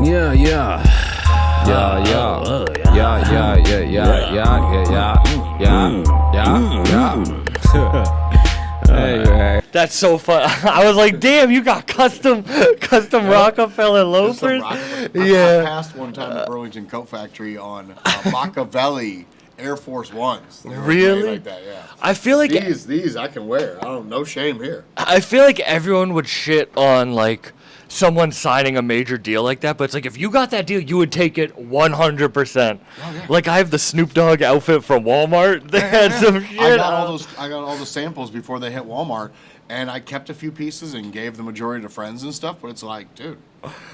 Yeah, yeah. Yeah, yeah. Yeah, yeah, yeah, yeah, yeah, yeah, yeah. Anyway. That's so fun. I was like, damn, you got custom Rockefeller loafers. I passed one time at Burlington Coat Factory on Machiavelli Air Force Ones. Really? Like that, yeah. I feel like these I can wear. No shame here. I feel like everyone would shit on like someone signing a major deal like that, but it's like if you got that deal, you would take it 100%. Oh, yeah. Like I have the Snoop Dogg outfit from Walmart. They had some shit. I got all the samples before they hit Walmart, and I kept a few pieces and gave the majority to friends and stuff. But it's like, dude,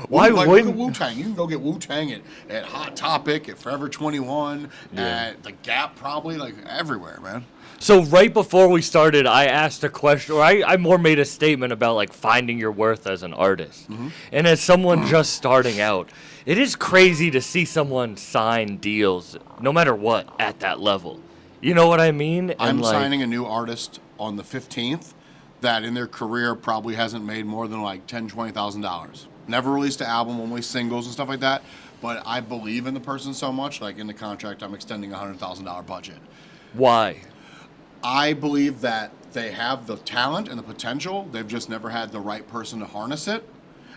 why wouldn't Wu-Tang? You can go get Wu-Tang at Hot Topic, at Forever 21, at the Gap, probably like everywhere, man. So right before we started, I asked a question, or I more made a statement about like finding your worth as an artist. Mm-hmm. And as someone just starting out, it is crazy to see someone sign deals, no matter what, at that level. You know what I mean? I'm signing a new artist on the 15th that in their career probably hasn't made more than like $10,000, $20,000. Never released an album, only singles and stuff like that. But I believe in the person so much, like in the contract, I'm extending a $100,000 budget. Why? I believe that they have the talent and the potential. They've just never had the right person to harness it.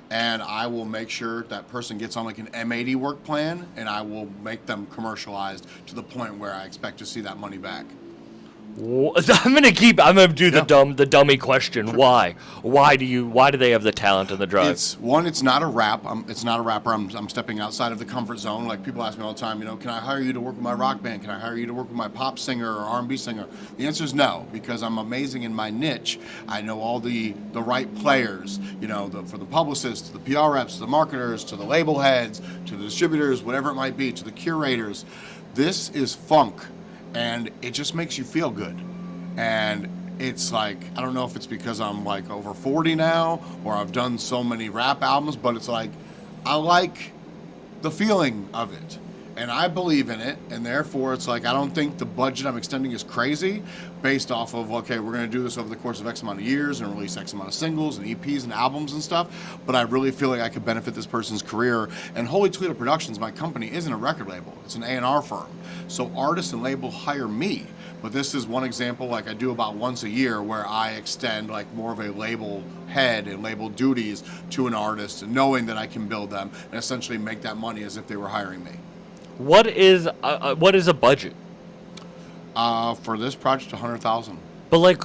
And I will make sure that person gets on like an M80 work plan, and I will make them commercialized to the point where I expect to see that money back. I'm gonna do the dummy question. Sure. Why do they have the talent and the drive? It's not a rap. It's not a rapper. I'm stepping outside of the comfort zone. Like people ask me all the time, can I hire you to work with my rock band? Can I hire you to work with my pop singer or R&B singer? The answer is no, because I'm amazing in my niche. I know all the right players, for the publicists, to the PR reps, to the marketers, to the label heads, to the distributors, whatever it might be, to the curators. This is funk. And it just makes you feel good. And it's like, I don't know if it's because I'm like over 40 now or I've done so many rap albums, but it's like, I like the feeling of it. And I believe in it. And therefore, it's like, I don't think the budget I'm extending is crazy based off of, okay, we're going to do this over the course of X amount of years and release X amount of singles and EPs and albums and stuff. But I really feel like I could benefit this person's career. And Holy Toledo Productions, my company, isn't a record label. It's an A&R firm. So artists and labels hire me. But this is one example, like I do about once a year, where I extend like more of a label head and label duties to an artist, and knowing that I can build them and essentially make that money as if they were hiring me. What is a budget? For this project, $100,000. But like,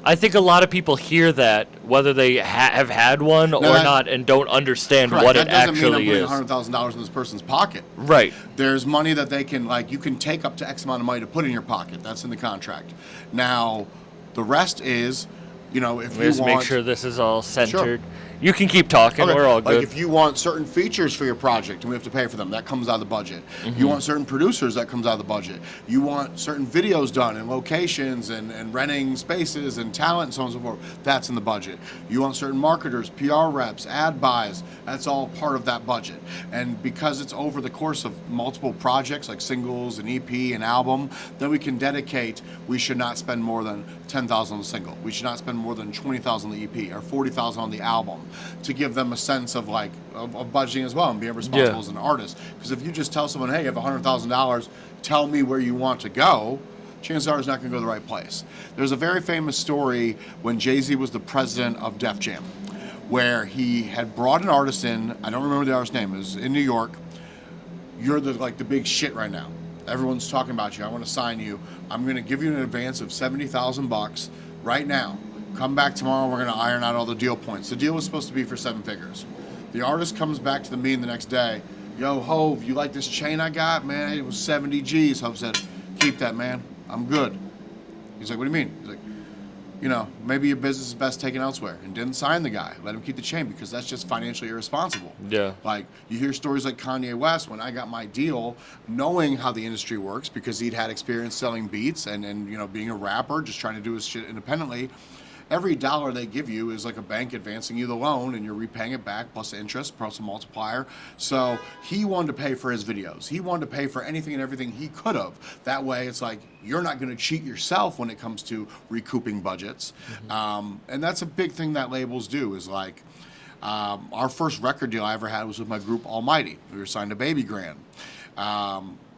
I think a lot of people hear that, whether they have had one or not, and don't understand what it actually is. That doesn't mean I'm putting $100,000 in this person's pocket. Right. There's money that they can, you can take up to X amount of money to put in your pocket. That's in the contract. Now, the rest is, if you want... Just make sure this is all centered. Sure. You can keep talking. Okay. We're all good. Like if you want certain features for your project and we have to pay for them, that comes out of the budget. Mm-hmm. You want certain producers, that comes out of the budget. You want certain videos done and locations and renting spaces and talent and so on and so forth, that's in the budget. You want certain marketers, PR reps, ad buys, that's all part of that budget. And because it's over the course of multiple projects like singles and EP and album, then we can dedicate, we should not spend more than $10,000 on the single. We should not spend more than $20,000 on the EP or $40,000 on the album, to give them a sense of of budgeting as well and being responsible as an artist. Because if you just tell someone, hey, you have $100,000, tell me where you want to go, chances are it's not going to go to the right place. There's a very famous story when Jay-Z was the president of Def Jam, where he had brought an artist in. I don't remember the artist's name. It was in New York. You're the big shit right now. Everyone's talking about you. I want to sign you. I'm going to give you an advance of $70,000 right now. Come back tomorrow, we're going to iron out all the deal points. The deal was supposed to be for 7 figures. The artist comes back to the meeting the next day. Yo, Hov, you like this chain I got? Man, it was 70 G's. Hov said, keep that, man. I'm good. He's like, what do you mean? He's like, maybe your business is best taken elsewhere. And didn't sign the guy. Let him keep the chain because that's just financially irresponsible. Yeah. Like, you hear stories like Kanye West, when I got my deal, knowing how the industry works because he'd had experience selling beats and being a rapper, just trying to do his shit independently. Every dollar they give you is like a bank advancing you the loan, and you're repaying it back plus interest plus a multiplier. So he wanted to pay for his videos. He wanted to pay for anything and everything he could have. That way, it's like you're not going to cheat yourself when it comes to recouping budgets. Mm-hmm. And that's a big thing that labels do is like, Our first record deal I ever had was with my group Almighty. We were signed to Baby Grand.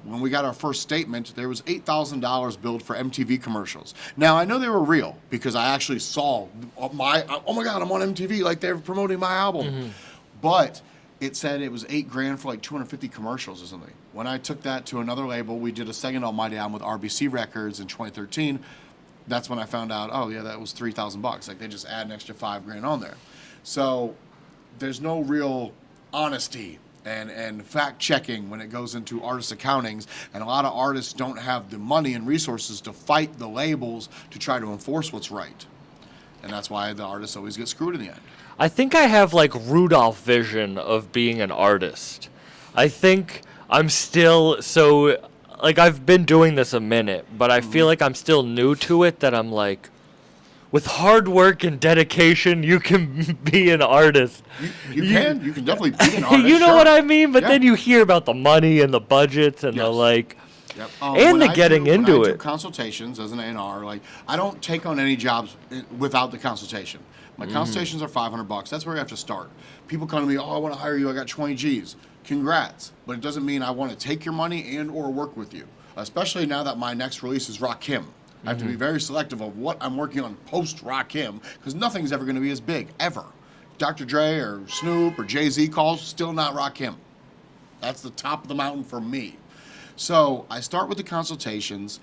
When we got our first statement, there was $8,000 billed for MTV commercials. Now, I know they were real because I actually saw oh my God, I'm on MTV, like they're promoting my album. But it said it was $8,000 for like 250 commercials or something. When I took that to another label, we did a second Almighty album with RBC Records in 2013. That's when I found out, oh yeah, that was $3,000. Like they just add an extra $5,000 on there. So there's no real honesty and fact checking when it goes into artist accountings, and a lot of artists don't have the money and resources to fight the labels to try to enforce what's right. And that's why the artists always get screwed in the end. I think I have like Rudolph vision of being an artist. I think I'm still so like I've been doing this a minute, but I feel like I'm still new to it, that I'm like, with hard work and dedication, you can be an artist. You can definitely be an artist. You know sure. what I mean? But Yeah. then you hear about the money and the budgets and the Yes. like, Yep. and the getting into when I do it. consultations as an A&R, like I don't take on any jobs without the consultation. My consultations are $500. That's where you have to start. People come to me, oh, I want to hire you. I got 20 G's. Congrats. But it doesn't mean I want to take your money and or work with you. Especially now that my next release is Rakim. I have to be very selective of what I'm working on post Rakim, because nothing's ever going to be as big, ever. Dr. Dre or Snoop or Jay-Z calls, still not Rakim. That's the top of the mountain for me. So I start with the consultations.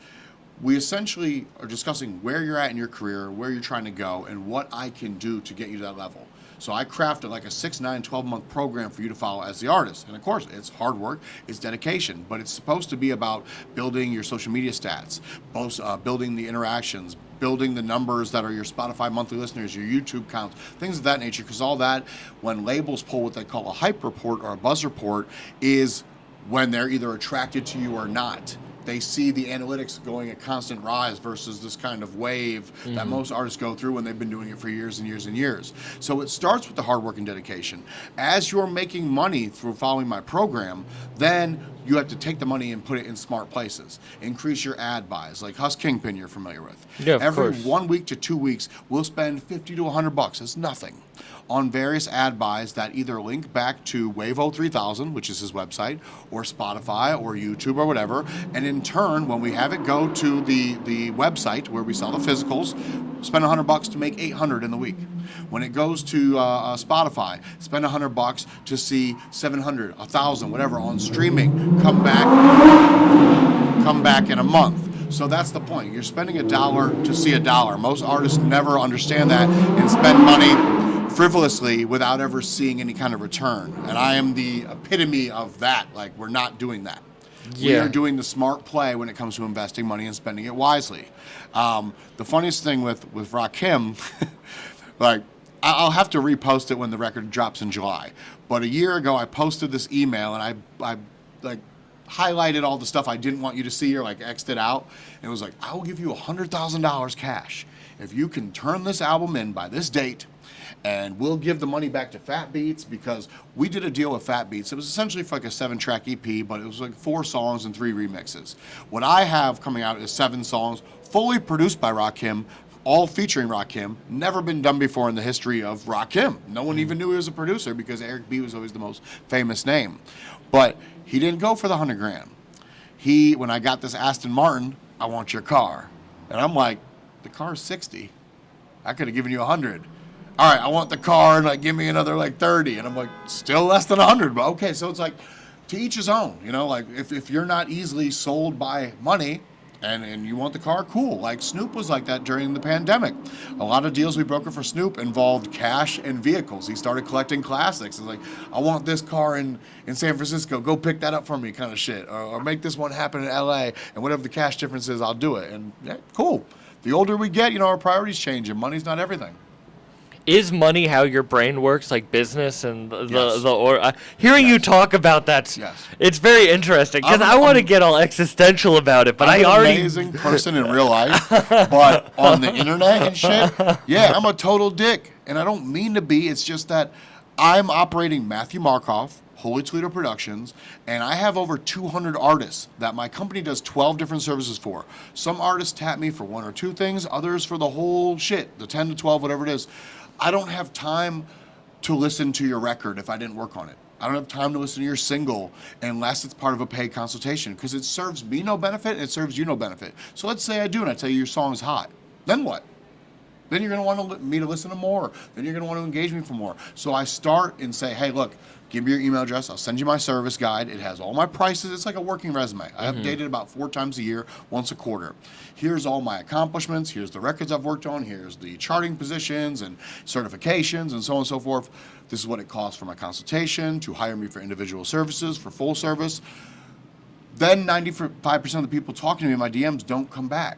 We essentially are discussing where you're at in your career, where you're trying to go, and what I can do to get you to that level. So I crafted like a 6, 9, 12-month program for you to follow as the artist. And of course, it's hard work, it's dedication, but it's supposed to be about building your social media stats, building the interactions, building the numbers that are your Spotify monthly listeners, your YouTube counts, things of that nature, because all that, when labels pull what they call a hype report or a buzz report, is when they're either attracted to you or not. They see the analytics going at constant rise versus this kind of wave that most artists go through when they've been doing it for years and years and years. So it starts with the hard work and dedication. As you're making money through following my program, then you have to take the money and put it in smart places. Increase your ad buys, like Hus Kingpin you're familiar with. Yeah, of Every course. 1 week to 2 weeks, we'll spend $50 to $100. It's nothing on various ad buys that either link back to Wavo 3000, which is his website, or Spotify or YouTube or whatever. And in turn, when we have it go to the website where we sell the physicals, spend $100 to make $800 in the week. When it goes to Spotify, spend $100 to see 700, 1,000, whatever on streaming. Come back in a month. So that's the point. You're spending $1 to see $1. Most artists never understand that and spend money frivolously without ever seeing any kind of return. And I am the epitome of that. Like, we're not doing that. We Yeah. are doing the smart play when it comes to investing money and spending it wisely. The funniest thing with Rakim, like, I'll have to repost it when the record drops in July. But a year ago, I posted this email and I like highlighted all the stuff I didn't want you to see or like X'd it out. And it was like, I will give you $100,000 cash if you can turn this album in by this date. And we'll give the money back to Fat Beats, because we did a deal with Fat Beats. It was essentially for like a 7-track EP, but it was like 4 songs and 3 remixes. What I have coming out is 7 songs, fully produced by Rakim, all featuring Rakim. Never been done before in the history of Rakim. No one even knew he was a producer because Eric B was always the most famous name. But he didn't go for the $100,000. When I got this Aston Martin, I want your car. And I'm like, the car's 60. I could have given you 100. All right, I want the car, and like give me another like 30. And I'm like, still less than 100, but okay. So it's like, to each his own, you know, like if you're not easily sold by money and you want the car, cool. Like Snoop was like that during the pandemic. A lot of deals we brokered for Snoop involved cash and vehicles. He started collecting classics. It's like, I want this car in San Francisco, go pick that up for me kind of shit. Or make this one happen in LA, and whatever the cash difference is, I'll do it. And yeah, cool. The older we get, you know, our priorities change, and money's not everything. Is money how your brain works, like business and Yes. hearing you Yes. talk about that, Yes. it's very interesting because I'm- I want to I'm- get all existential about it, but I'm I an already amazing person in real life, but on the internet and shit, yeah, I'm a total dick, and I don't mean to be. It's just that I'm operating Matthew Markoff, Holy Toledo Productions, and I have over 200 artists that my company does 12 different services for. Some artists tap me for 1 or 2 things, others for the whole shit, the 10 to 12, whatever it is. I don't have time to listen to your record if I didn't work on it. I don't have time to listen to your single unless it's part of a paid consultation because it serves me no benefit and it serves you no benefit. So let's say I do and I tell you your song is hot. Then what? Then you're going to want me to listen to more. Then you're going to want to engage me for more. So I start and say, hey, look, give me your email address. I'll send you my service guide. It has all my prices. It's like a working resume. I update it about 4 times a year, once a quarter. Here's all my accomplishments. Here's the records I've worked on. Here's the charting positions and certifications and so on and so forth. This is what it costs for my consultation, to hire me for individual services, for full service. Then 95% of the people talking to me in my DMs don't come back.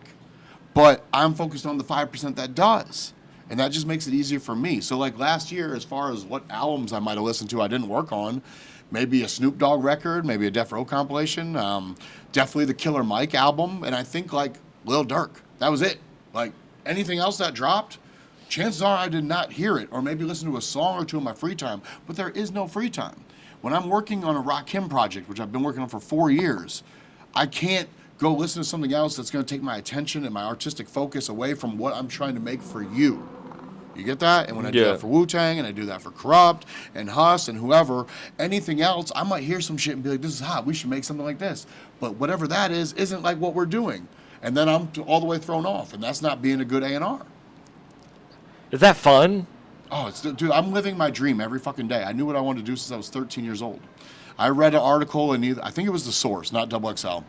But I'm focused on the 5% that does. And that just makes it easier for me. So like last year, as far as what albums I might have listened to I didn't work on, maybe a Snoop Dogg record, maybe a Death Row compilation, definitely the Killer Mike album, and I think like Lil Durk. That was it. Like anything else that dropped, chances are I did not hear it or maybe listen to a song or two in my free time, but there is no free time. When I'm working on a Rakim project, which I've been working on for 4 years, I can't go listen to something else that's going to take my attention and my artistic focus away from what I'm trying to make for you. You get that? And when I do that for Wu-Tang and I do that for Corrupt and Huss and whoever, anything else, I might hear some shit and be like, this is hot. We should make something like this. But whatever that is, isn't like what we're doing. And then I'm all the way thrown off. And that's not being a good A&R. Is that fun? Oh, dude, I'm living my dream every fucking day. I knew what I wanted to do since I was 13 years old. I read an article in I think it was The Source, not XXL,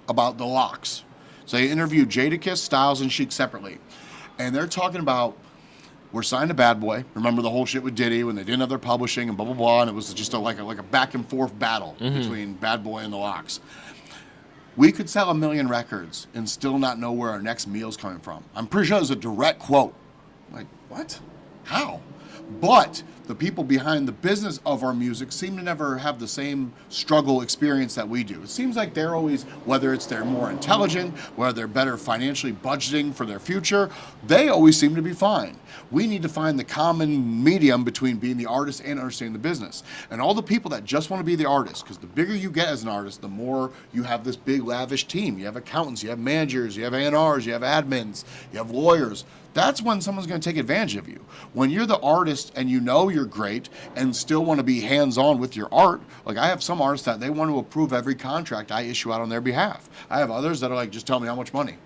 about the Locks. So they interviewed Jadakiss, Styles, and Sheik separately. And they're talking about, we're signed to Bad Boy. Remember the whole shit with Diddy when they didn't have their publishing and blah, blah, blah. And it was just like a back and forth battle between Bad Boy and the Locks. We could sell 1 million records and still not know where our next meal's coming from. I'm pretty sure there's a direct quote. Like, what? How? But the people behind the business of our music seem to never have the same struggle experience that we do. It seems like they're always, whether it's they're more intelligent, whether they're better financially budgeting for their future, they always seem to be fine. We need to find the common medium between being the artist and understanding the business. And all the people that just want to be the artist, because the bigger you get as an artist, the more you have this big lavish team. You have accountants, you have managers, you have A&Rs, you have admins, you have lawyers. That's when someone's going to take advantage of you. When you're the artist and you know you're great and still want to be hands-on with your art, like I have some artists that they want to approve every contract I issue out on their behalf. I have others that are like, just tell me how much money.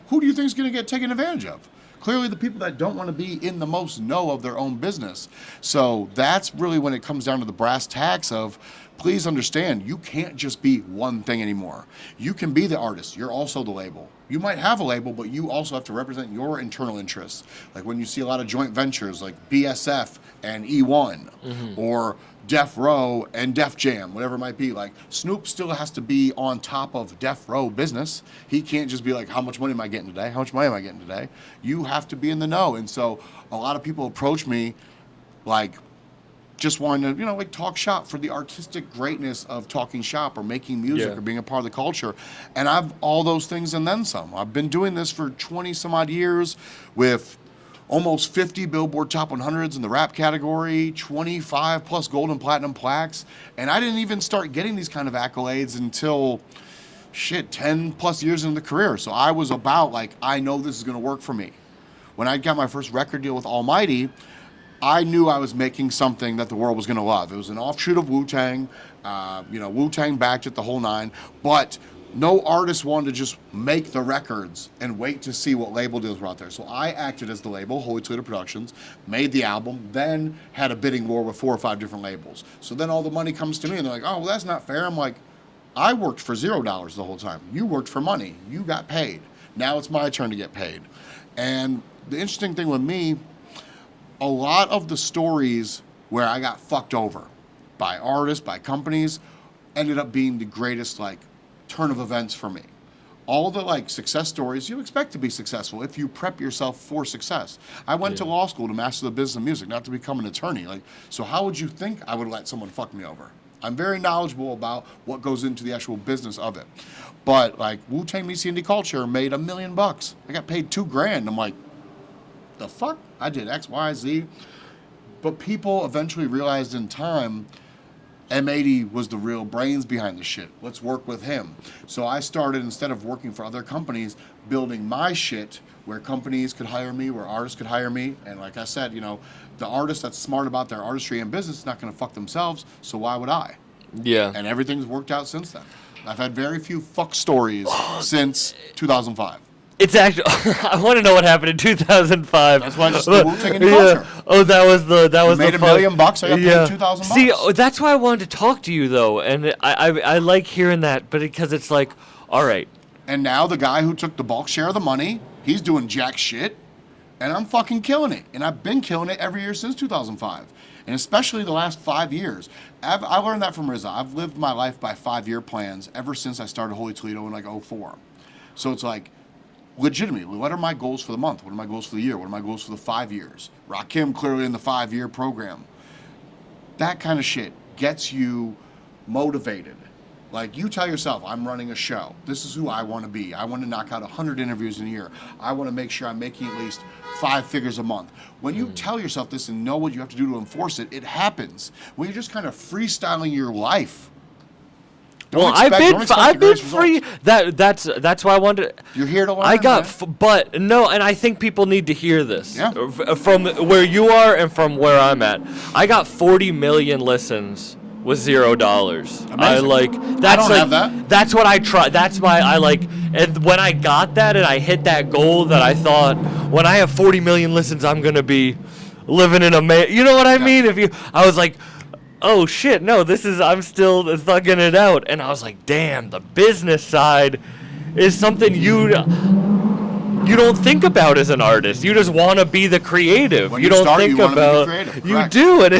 Who do you think is going to get taken advantage of? Clearly the people that don't want to be in the most know of their own business. So that's really when it comes down to the brass tacks of, please understand, you can't just be one thing anymore. You can be the artist. You're also the label. You might have a label, but you also have to represent your internal interests. Like when you see a lot of joint ventures like BSF and E1 or Def Row and Def Jam, whatever it might be. Like Snoop still has to be on top of Def Row business. He can't just be like, how much money am I getting today? How much money am I getting today? You have to be in the know. And so a lot of people approach me like, just wanting to, like talk shop for the artistic greatness of talking shop or making music or being a part of the culture. And I've all those things and then some. I've been doing this for 20 some odd years with almost 50 Billboard Top 100s in the rap category, 25 plus gold and platinum plaques. And I didn't even start getting these kind of accolades until 10 plus years into the career. So I was about like, I know this is going to work for me. When I got my first record deal with Almighty, I knew I was making something that the world was going to love. It was an offshoot of Wu-Tang. Wu-Tang backed it the whole nine. But no artist wanted to just make the records and wait to see what label deals were out there. So I acted as the label, Holy Toledo Productions, made the album, then had a bidding war with 4 or 5 different labels. So then all the money comes to me and they're like, oh, well, that's not fair. I'm like, I worked for $0 the whole time. You worked for money. You got paid. Now it's my turn to get paid. And the interesting thing with me, a lot of the stories where I got fucked over by artists, by companies, ended up being the greatest turn of events for me. All the success stories, you expect to be successful if you prep yourself for success. I went to law school to master the business of music, not to become an attorney. So how would you think I would let someone fuck me over? I'm very knowledgeable about what goes into the actual business of it. But Wu-Tang meets the indie culture made $1 million. I got paid $2,000. I'm like, the fuck? I did X, Y, Z. But people eventually realized in time, M80 was the real brains behind the shit. Let's work with him. So I started, instead of working for other companies, building my shit where companies could hire me, where artists could hire me. And like I said, you know, the artist that's smart about their artistry and business is not going to fuck themselves, so why would I? Yeah. And everything's worked out since then. I've had very few fuck stories since 2005. It's actually. I want to know what happened in 2005. That's why I just the Wu-Tang and culture. Oh, that was Made $1 million bucks. I got paid $2,000. See, that's why I wanted to talk to you though, and I like hearing that, but because it's like, all right. And now the guy who took the bulk share of the money, he's doing jack shit, and I'm fucking killing it. And I've been killing it every year since 2005, and especially the last 5 years. I learned that from Rizza. I've lived my life by 5-year plans ever since I started Holy Toledo in like 04. So it's like, legitimately, what are my goals for the month? What are my goals for the year? What are my goals for the 5 years? Rakim clearly in the 5-year program. That kind of shit gets you motivated. Like, you tell yourself, I'm running a show. This is who I want to be. I want to knock out 100 interviews in a year. I want to make sure I'm making at least 5 figures a month. When you tell yourself this and know what you have to do to enforce it, it happens. When you're just kind of freestyling your life. I've been free. That's why I wanted. You're here to learn. I got, but no, and I think people need to hear this. Yeah. From where you are and from where I'm at, I got 40 million listens with $0. I like. That's I don't have that. That's what I try. That's my I like. And when I got that and I hit that goal, that I thought, when I have 40 million listens, I'm gonna be living in a. You know what I mean? I was like, oh shit, no, I'm still thugging it out. And I was like, damn, the business side is something you don't think about as an artist. You just want to be the creative. When you don't start, think you about be creative. You Correct. do it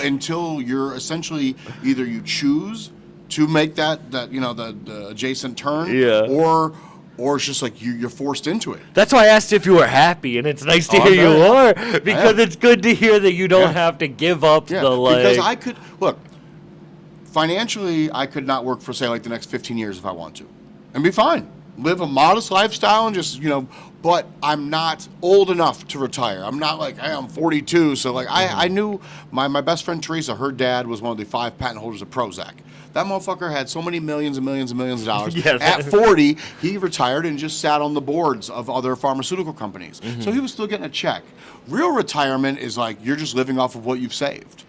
until you're essentially either you choose to make that you know the adjacent turn, or it's just like you're forced into it. That's why I asked if you were happy, and it's nice to hear you are, because it's good to hear that you don't have to give up the like. Because I could look financially, I could not work for say like the next 15 years if I want to, and be fine, live a modest lifestyle, and just But I'm not old enough to retire. I'm not like, hey, I'm 42. So like I knew my best friend Teresa, her dad was one of the 5 patent holders of Prozac. That motherfucker had so many millions and millions and millions of dollars. At 40, he retired and just sat on the boards of other pharmaceutical companies. So he was still getting a check. Real retirement is like you're just living off of what you've saved.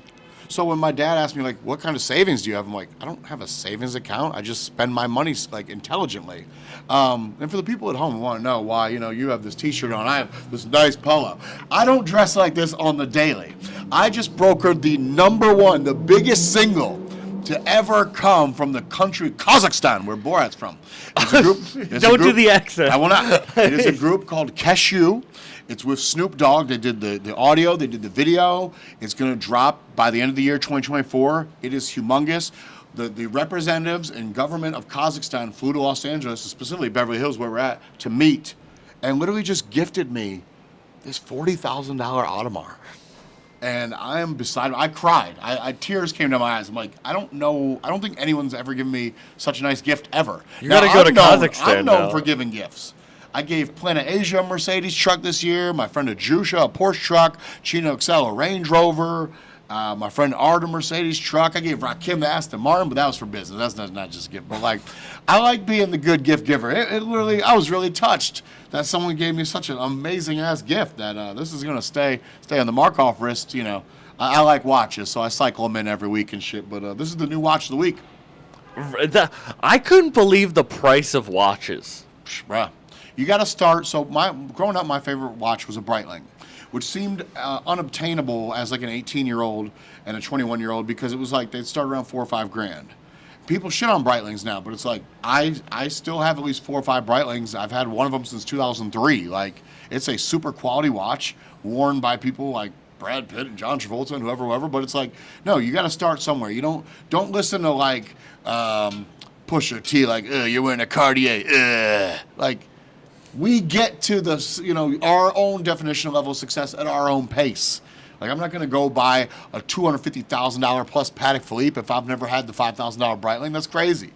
So when my dad asked me, like, what kind of savings do you have? I'm like, I don't have a savings account. I just spend my money, like, intelligently. And for the people at home who want to know why, you have this T-shirt on, I have this nice polo. I don't dress like this on the daily. I just brokered the #1, the biggest single to ever come from the country Kazakhstan, where Borat's from. It's a group. Don't do the accent. I will not. It is a group called Cashew. It's with Snoop Dogg. They did the audio. They did the video. It's going to drop by the end of the year, 2024. It is humongous. The representatives and government of Kazakhstan flew to Los Angeles, specifically Beverly Hills, where we're at, to meet, and literally just gifted me this $40,000 Audemars. And I am beside. I cried. Tears came to my eyes. I'm like, I don't think anyone's ever given me such a nice gift ever. You got to go to Kazakhstan. I'm known for giving gifts. I gave Planet Asia a Mercedes truck this year. My friend Ajusha a Porsche truck. Chino Excel a Range Rover. My friend Art a Mercedes truck. I gave Rakim the Aston Martin, but that was for business. That's not just a gift. But like, I like being the good gift giver. It literally, I was really touched that someone gave me such an amazing ass gift that this is gonna stay on the Markov wrist. I like watches, so I cycle them in every week and shit. But this is the new watch of the week. I couldn't believe the price of watches. Bruh. You got to start. So growing up, my favorite watch was a Breitling, which seemed unobtainable as like an 18-year-old and a 21-year-old because it was like they'd start around $4 or $5 grand. People shit on Breitlings now, but it's like I still have at least 4 or 5 Breitlings. I've had one of them since 2003. Like, it's a super quality watch worn by people like Brad Pitt and John Travolta and whoever. But it's like, no, you got to start somewhere. You don't listen to like Pusha T, like, you're wearing a Cartier, like. We get to the, our own definition of level of success at our own pace. Like, I'm not going to go buy a $250,000 plus Patek Philippe if I've never had the $5,000 Breitling. That's crazy.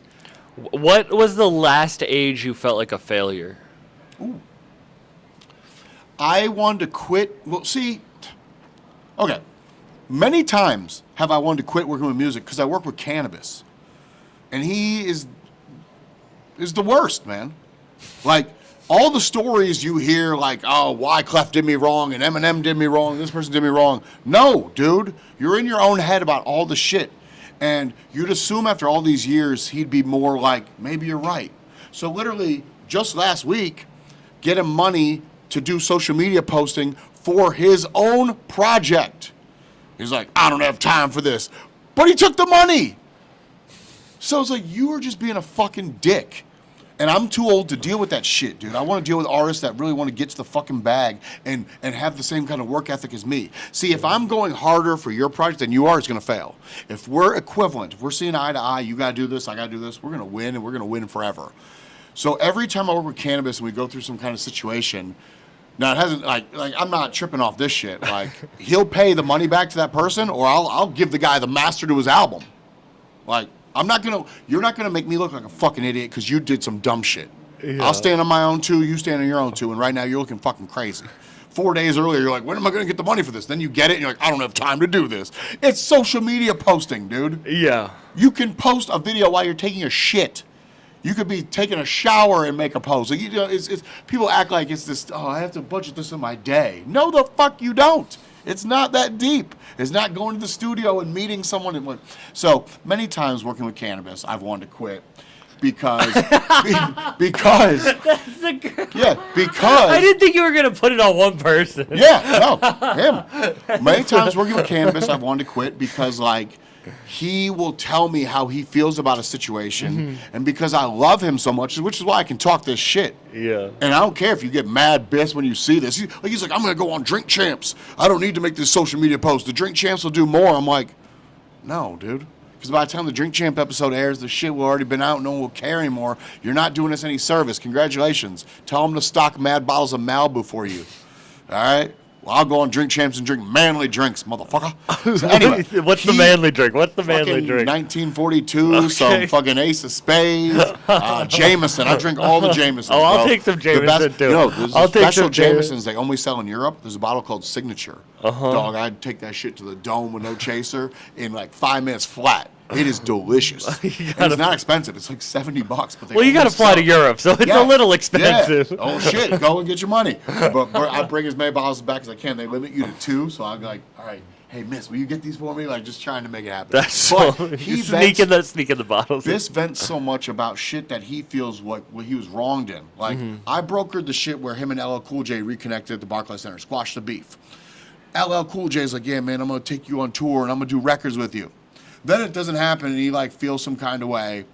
What was the last age you felt like a failure? Ooh. I wanted to quit. Well, see, okay. Many times have I wanted to quit working with music because I work with Canibus. And he is the worst, man. Like, all the stories you hear, like, oh, Wyclef did me wrong, and Eminem did me wrong, and this person did me wrong. No, dude. You're in your own head about all the shit. And you'd assume after all these years, he'd be more like, maybe you're right. So literally, just last week, get him money to do social media posting for his own project. He's like, I don't have time for this. But he took the money. So it's like, you are just being a fucking dick. And I'm too old to deal with that shit, dude. I want to deal with artists that really want to get to the fucking bag and have the same kind of work ethic as me. See, if I'm going harder for your project than you are, it's going to fail. If we're equivalent, if we're seeing eye to eye, you got to do this, I got to do this, we're going to win, and we're going to win forever. So every time I work with Canibus and we go through some kind of situation, now it hasn't, like I'm not tripping off this shit. Like, he'll pay the money back to that person, or I'll give the guy the master to his album. Like, you're not gonna make me look like a fucking idiot because you did some dumb shit. Yeah. I'll stand on my own too, you stand on your own too, and right now you're looking fucking crazy. 4 days earlier, you're like, when am I gonna get the money for this? Then you get it, and you're like, I don't have time to do this. It's social media posting, dude. Yeah. You can post a video while you're taking a shit. You could be taking a shower and make a post. Like, it's people act like it's this, oh, I have to budget this in my day. No, the fuck you don't. It's not that deep. It's not going to the studio and meeting someone. So many times working with Canibus, I've wanted to quit because because I didn't think you were gonna put it on one person. Yeah, no, him. Many times working with Canibus, I've wanted to quit because like, he will tell me how he feels about a situation, and because I love him so much, which is why I can talk this shit. Yeah. And I don't care if you get mad, Biss, when you see this. He's like, I'm going to go on Drink Champs. I don't need to make this social media post. The Drink Champs will do more. I'm like, no, dude. Because by the time the Drink Champ episode airs, the shit will already been out. No one will care anymore. You're not doing us any service. Congratulations. Tell them to stock mad bottles of Malibu for you. All right? Well, I'll go on Drink Champs and drink manly drinks, motherfucker. So anyway, what's the manly drink? What's the manly drink? 1942, okay. Some fucking Ace of Spades, Jameson. I drink all the Jamesons. Oh, I'll take some Jameson too. There's a special Jamesons they only sell in Europe. There's a bottle called Signature. Dog, I'd take that shit to the dome with no chaser in like 5 minutes flat. It is delicious. It's not expensive. It's like $70. But you got to fly to Europe, so it's a little expensive. Yeah. Oh shit! Go and get your money. But I bring as many bottles back as I can. They limit you to 2, so I'm like, all right, hey miss, will you get these for me? Like, just trying to make it happen. That's so. Sneaking the bottles. This vents so much about shit that he feels what he was wronged in. Like, I brokered the shit where him and LL Cool J reconnected at the Barclays Center, squashed the beef. LL Cool J's like, yeah man, I'm gonna take you on tour and I'm gonna do records with you. Then it doesn't happen, and he like feels some kind of way.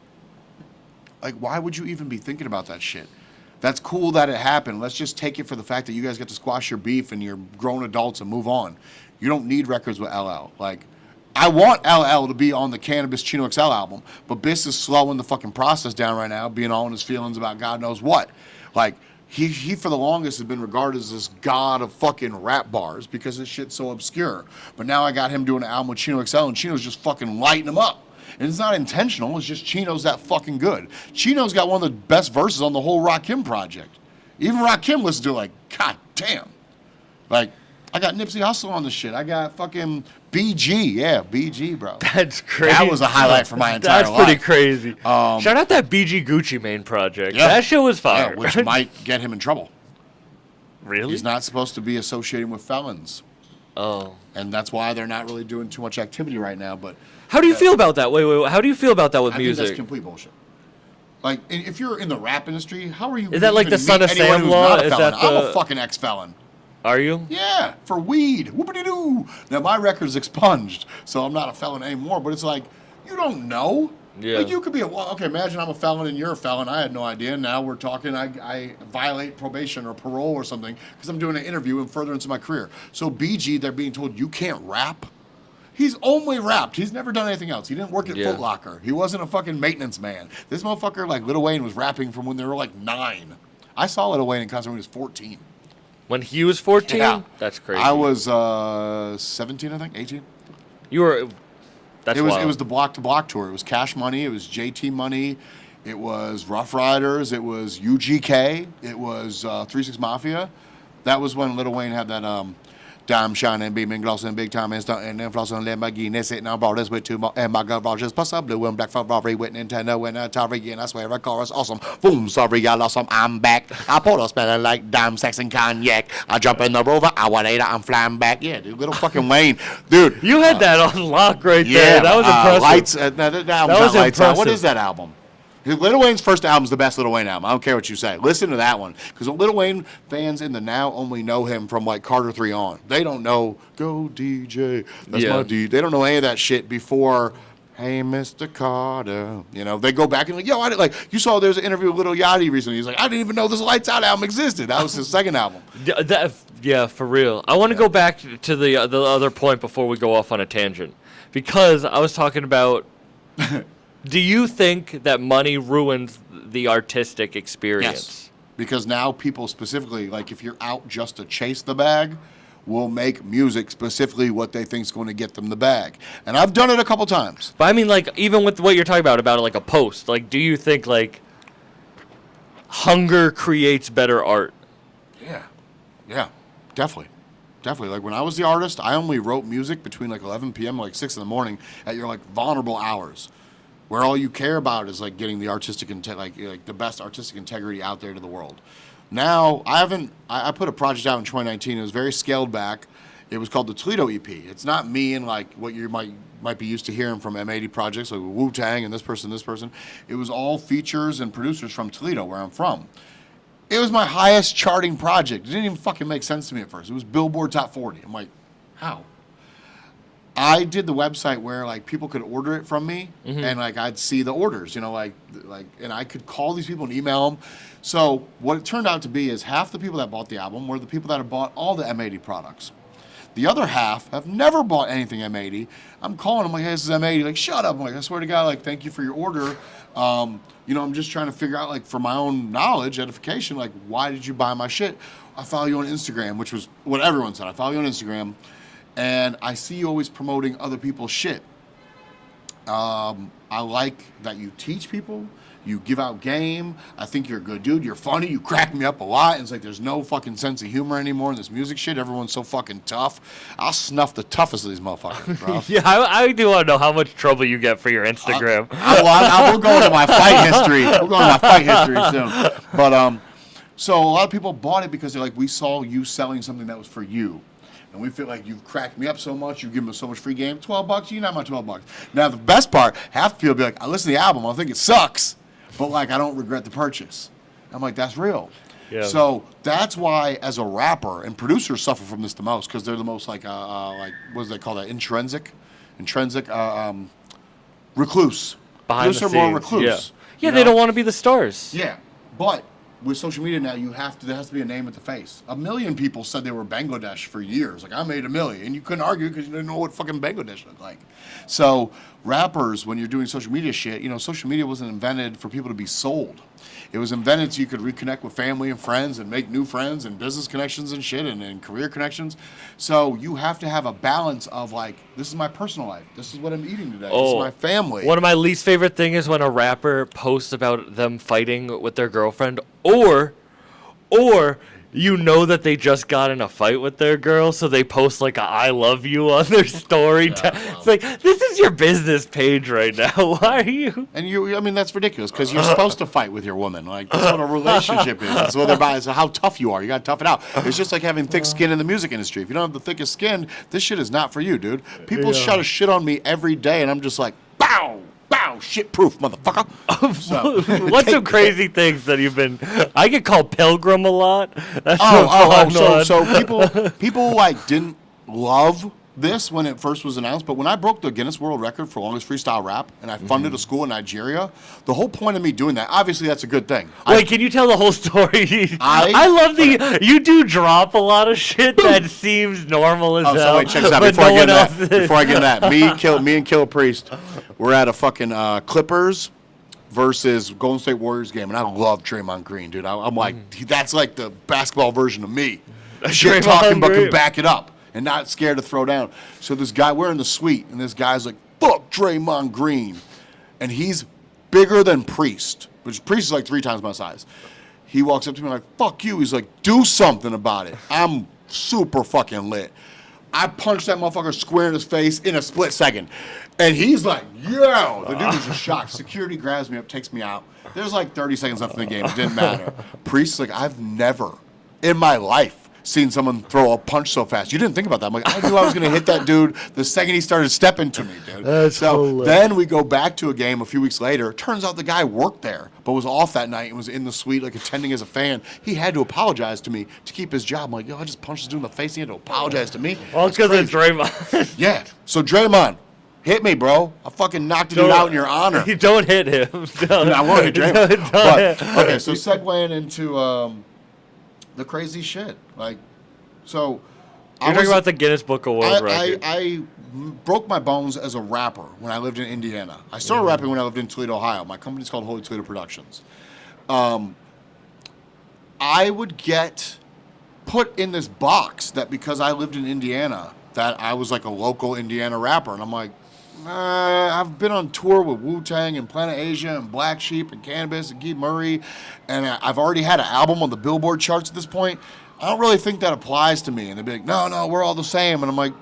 Like, why would you even be thinking about that shit? That's cool that it happened. Let's just take it for the fact that you guys get to squash your beef and you're grown adults and move on. You don't need records with LL. Like, I want LL to be on the Canibus Chino XL album, but Biss is slowing the fucking process down right now, being all in his feelings about God knows what. Like, he for the longest has been regarded as this god of fucking rap bars because his shit's so obscure. But now I got him doing an album with Chino XL, and Chino's just fucking lighting him up. And it's not intentional, it's just Chino's that fucking good. Chino's got one of the best verses on the whole Rakim project. Even Rakim listens to it like, god damn. Like, I got Nipsey Hussle on this shit. I got fucking BG. Yeah, BG, bro. That's crazy. That was a highlight for my entire life. That's pretty crazy. Shout out that BG Gucci Mane project. Yeah. That shit was fire. Yeah, which might get him in trouble. Really? He's not supposed to be associating with felons. Oh. And that's why they're not really doing too much activity right now. But how do you feel about that? Wait. How do you feel about that with music? I think that's complete bullshit. Like, if you're in the rap industry, how are you? Is that like the Son of Sam law? Is that I'm a fucking ex-felon. Are you? Yeah, for weed. Whoopity-doo. Now, my record's expunged, so I'm not a felon anymore, but it's like, you don't know. Yeah. Like, you could be okay, imagine I'm a felon and you're a felon. I had no idea. Now we're talking, I violate probation or parole or something because I'm doing an interview and furtherance of my career. So BG, they're being told, you can't rap? He's only rapped. He's never done anything else. He didn't work at Foot Locker. He wasn't a fucking maintenance man. This motherfucker, like Lil Wayne, was rapping from when they were like 9. I saw Lil Wayne in concert when he was 14. When he was 14? Yeah. That's crazy. I was 17, I think, 18. You were... That's wild. It was the Block to Block tour. It was Cash Money. It was JT Money. It was Rough Riders. It was UGK. It was 3 6 Mafia. That was when Lil Wayne had that Dime shining, beaming, glossing, big time, and stunting, and flossing, Lamborghini, sitting on borders with two more, and my garages, plus a blue and black Ferrari with Nintendo and Atari, and I swear a chorus awesome. Boom, sorry, I lost some, I'm back. I pulled a smelling like dime, sex, and cognac. I jump in the Rover, hour later, I'm flying back. Yeah, dude, little fucking Wayne. Dude. You had that on lock right there. That was impressive. Lights, that was Lights Out. What is that album? Lil Wayne's first album is the best Lil Wayne album. I don't care what you say. Listen to that one. Because Lil Wayne fans in the now only know him from like Carter 3 on. They don't know, go DJ. That's my DJ. They don't know any of that shit before, hey, Mr. Carter. You know, they go back and like, yo, you saw there's an interview with Lil Yachty recently. He's like, I didn't even know this Lights Out album existed. That was his second album. Yeah, for real. I want to go back to the other point before we go off on a tangent. Because I was talking about... Do you think that money ruins the artistic experience? Yes. Because now people specifically, like if you're out just to chase the bag, will make music specifically what they think is going to get them the bag. And I've done it a couple times. But I mean, like, even with what you're talking about like a post, like, do you think, like, hunger creates better art? Yeah, definitely. Definitely. Like when I was the artist, I only wrote music between like 11 p.m. and like 6 in the morning at your like vulnerable hours, where all you care about is like getting the artistic like the best artistic integrity out there to the world. Now I put a project out in 2019. It was very scaled back. It was called the Toledo EP. It's not me and like what you might be used to hearing from M80 projects like Wu-Tang and this person. It was all features and producers from Toledo, where I'm from. It was my highest charting project. It didn't even fucking make sense to me at first. It was Billboard Top 40. I'm like, how? I did the website where like people could order it from me, and like I'd see the orders, you know, like, and I could call these people and email them. So what it turned out to be is half the people that bought the album were the people that have bought all the M80 products. The other half have never bought anything M80. I'm calling them like, hey, this is M80. Like, shut up. I'm like, I swear to God, like, thank you for your order. You know, I'm just trying to figure out, like, for my own knowledge, edification, like, why did you buy my shit? I follow you on Instagram, which was what everyone said. I follow you on Instagram, and I see you always promoting other people's shit. I like that you teach people. You give out game. I think you're a good dude. You're funny. You crack me up a lot. And it's like there's no fucking sense of humor anymore in this music shit. Everyone's so fucking tough. I'll snuff the toughest of these motherfuckers, bro. Yeah, I do want to know how much trouble you get for your Instagram. We'll go into my fight history. We'll go into my fight history soon. But so a lot of people bought it because they're like, we saw you selling something that was for you. And we feel like you've cracked me up so much, you've given me so much free game. $12, you not my $12. Now the best part, half the people will be like, I listen to the album, I think it sucks. But like, I don't regret the purchase. I'm like, that's real. Yeah. So that's why, as a rapper, and producers suffer from this the most because they're the most like what do they call that? Intrinsic, recluse. Behind the scenes. More recluse. Yeah, they don't want to be the stars. Yeah, but with social media now, there has to be a name at the face. 1 million people said they were Bangladesh for years. Like, I made 1 million. And you couldn't argue because you didn't know what fucking Bangladesh looked like. So rappers, when you're doing social media shit, you know, social media wasn't invented for people to be sold. It was invented so you could reconnect with family and friends and make new friends and business connections and shit and career connections. So you have to have a balance of like, this is my personal life. This is what I'm eating today. This is my family. One of my least favorite things is when a rapper posts about them fighting with their girlfriend or you know that they just got in a fight with their girl, so they post like a I love you on their story. It's like, this is your business page right now. Why are you? And I mean, that's ridiculous because you're supposed to fight with your woman. Like, that's what a relationship is. That's what they're about. It's how tough you are. You got to tough it out. It's just like having thick skin in the music industry. If you don't have the thickest skin, this shit is not for you, dude. People shut a shit on me every day, and I'm just like, bow. Bow, shit-proof, motherfucker. What's some crazy things that you've been... I get called Pilgrim a lot. So people like didn't love this when it first was announced, but when I broke the Guinness World Record for longest freestyle rap and I funded a school in Nigeria, the whole point of me doing that, obviously that's a good thing. Wait, can you tell the whole story? I love you do drop a lot of shit that seems normal as hell. So wait, check this out before I get into that. Me and Killer Priest, we're at a fucking Clippers versus Golden State Warriors game, and I love Draymond Green, dude. I'm like, that's like the basketball version of me. Shit talking, but can back it up. And not scared to throw down. So this guy, we're in the suite, and this guy's like, fuck Draymond Green. And he's bigger than Priest, which Priest is like 3 times my size. He walks up to me like, fuck you. He's like, do something about it. I'm super fucking lit. I punched that motherfucker square in his face in a split second. And he's like, yo. The dude was just shocked. Security grabs me up, takes me out. There's like 30 seconds left in the game. It didn't matter. Priest's like, I've never in my life seen someone throw a punch so fast. You didn't think about that. I'm like, I knew I was going to hit that dude the second he started stepping to me, dude. That's so hilarious. then we go back to a game a few weeks later. Turns out the guy worked there, but was off that night and was in the suite, like attending as a fan. He had to apologize to me to keep his job. I'm like, yo, I just punched this dude in the face. He had to apologize to me. Well, it's because of Draymond. Yeah. So Draymond, hit me, bro. I fucking knocked a dude out in your honor. You don't hit him. Don't. I won't hit Draymond. Don't But, hit- okay, so segueing into the crazy shit. Like, so You're talking about the Guinness Book of World Records. I broke my bones as a rapper when I lived in Indiana. I started rapping when I lived in Toledo, Ohio. My company's called Holy Toledo Productions. I would get put in this box that because I lived in Indiana, that I was like a local Indiana rapper. And I'm like, I've been on tour with Wu-Tang and Planet Asia and Black Sheep and Canibus and Guy Murray, and I've already had an album on the Billboard charts at this point. I don't really think that applies to me. And they'd be like, no, we're all the same. And I'm like,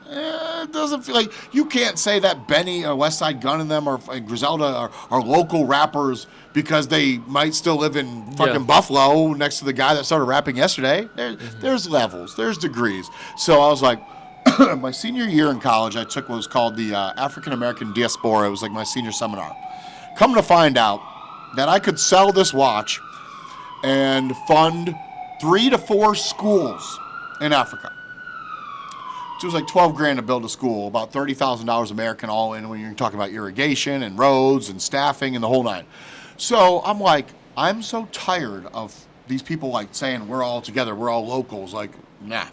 it doesn't feel like, you can't say that Benny or West Side Gun and them or Griselda are local rappers because they might still live in fucking Buffalo next to the guy that started rapping yesterday. There's levels, there's degrees. So I was like, my senior year in college, I took what was called the African American Diaspora. It was like my senior seminar. Come to find out that I could sell this watch and fund 3 to 4 schools in Africa. So it was like $12,000 to build a school, about $30,000 American all in when you're talking about irrigation and roads and staffing and the whole nine. So I'm like, I'm so tired of these people like saying we're all together, we're all locals. Like, nah.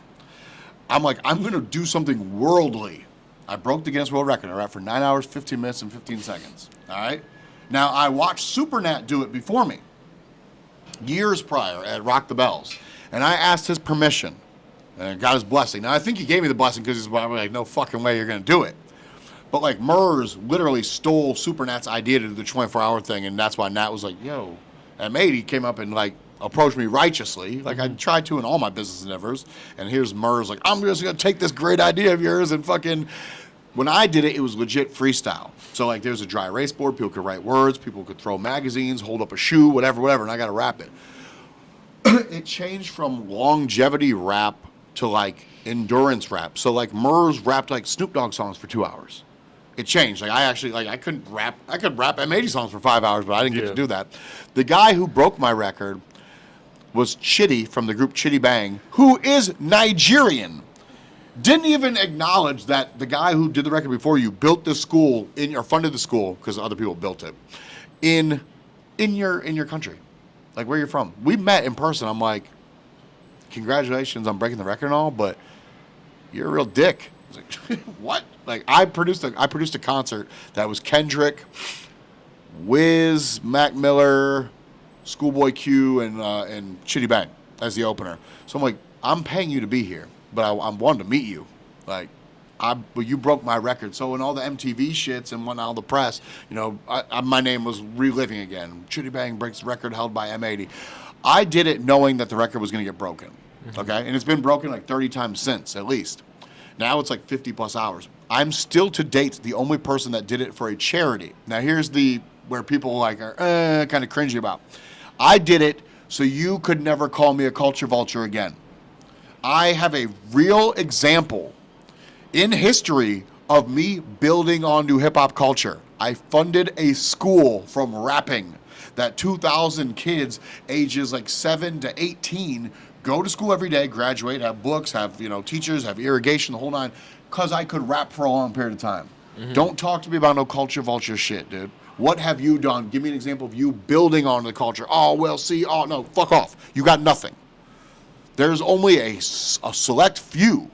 I'm like, I'm going to do something worldly. I broke the Guinness World Record. I rapped for 9 hours, 15 minutes, and 15 seconds. All right? Now, I watched Supernat do it before me, years prior at Rock the Bells. And I asked his permission and got his blessing. Now, I think he gave me the blessing because he's like, no fucking way you're going to do it. But, like, Murs literally stole Supernat's idea to do the 24-hour thing, and that's why Nat was like, yo. M80 came up and, like, approached me righteously, like I tried to in all my business endeavors. And here's Murs like, I'm just going to take this great idea of yours and fucking... When I did it, it was legit freestyle. So, like, there's a dry erase board. People could write words. People could throw magazines, hold up a shoe, whatever, and I got to rap it. It changed from longevity rap to, like, endurance rap. So, like, Murs rapped, like, Snoop Dogg songs for 2 hours. It changed. Like, I actually, like, I could rap M80 songs for 5 hours, but I didn't get to do that. The guy who broke my record was Chitty from the group Chitty Bang, who is Nigerian. Didn't even acknowledge that the guy who did the record before you built this school or funded the school because other people built it in your country, like where you're from. We met in person. I'm like, congratulations on breaking the record and all, but you're a real dick. I was like, what? Like I produced a concert that was Kendrick, Wiz, Mac Miller, Schoolboy Q, and Chitty Bang as the opener. So I'm like, I'm paying you to be here, but I'm wanting to meet you. Like, but you broke my record. So in all the MTV shits and all the press, you know, my name was reliving again. Chitty Bang breaks the record held by M80. I did it knowing that the record was going to get broken. Okay, and it's been broken like 30 times since, at least. Now it's like 50 plus hours. I'm still to date the only person that did it for a charity. Now here's where people like are kind of cringy about. I did it so you could never call me a culture vulture again. I have a real example in history of me building onto hip-hop culture. I funded a school from rapping that 2,000 kids ages like 7 to 18 go to school every day, graduate, have books, have teachers, have irrigation, the whole nine, because I could rap for a long period of time. Don't talk to me about no culture vulture shit, dude. What have you done? Give me an example of you building on the culture. Oh, well, see, oh, no, fuck off. You got nothing. There's only a select few.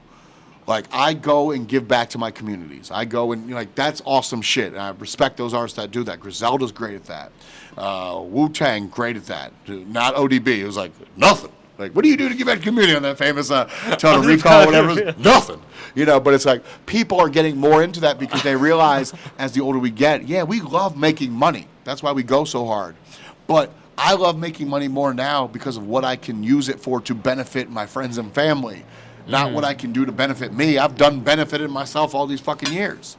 Like, I go and give back to my communities. I go and, that's awesome shit. And I respect those artists that do that. Griselda's great at that. Wu-Tang, great at that. Not ODB. It was like, nothing. Like, what do you do to give back to the community on that famous Total Recall, whatever? Nothing. But it's like, people are getting more into that because they realize as the older we get, we love making money. That's why we go so hard. But I love making money more now because of what I can use it for to benefit my friends and family. not what I can do to benefit me. I've done benefited myself all these fucking years.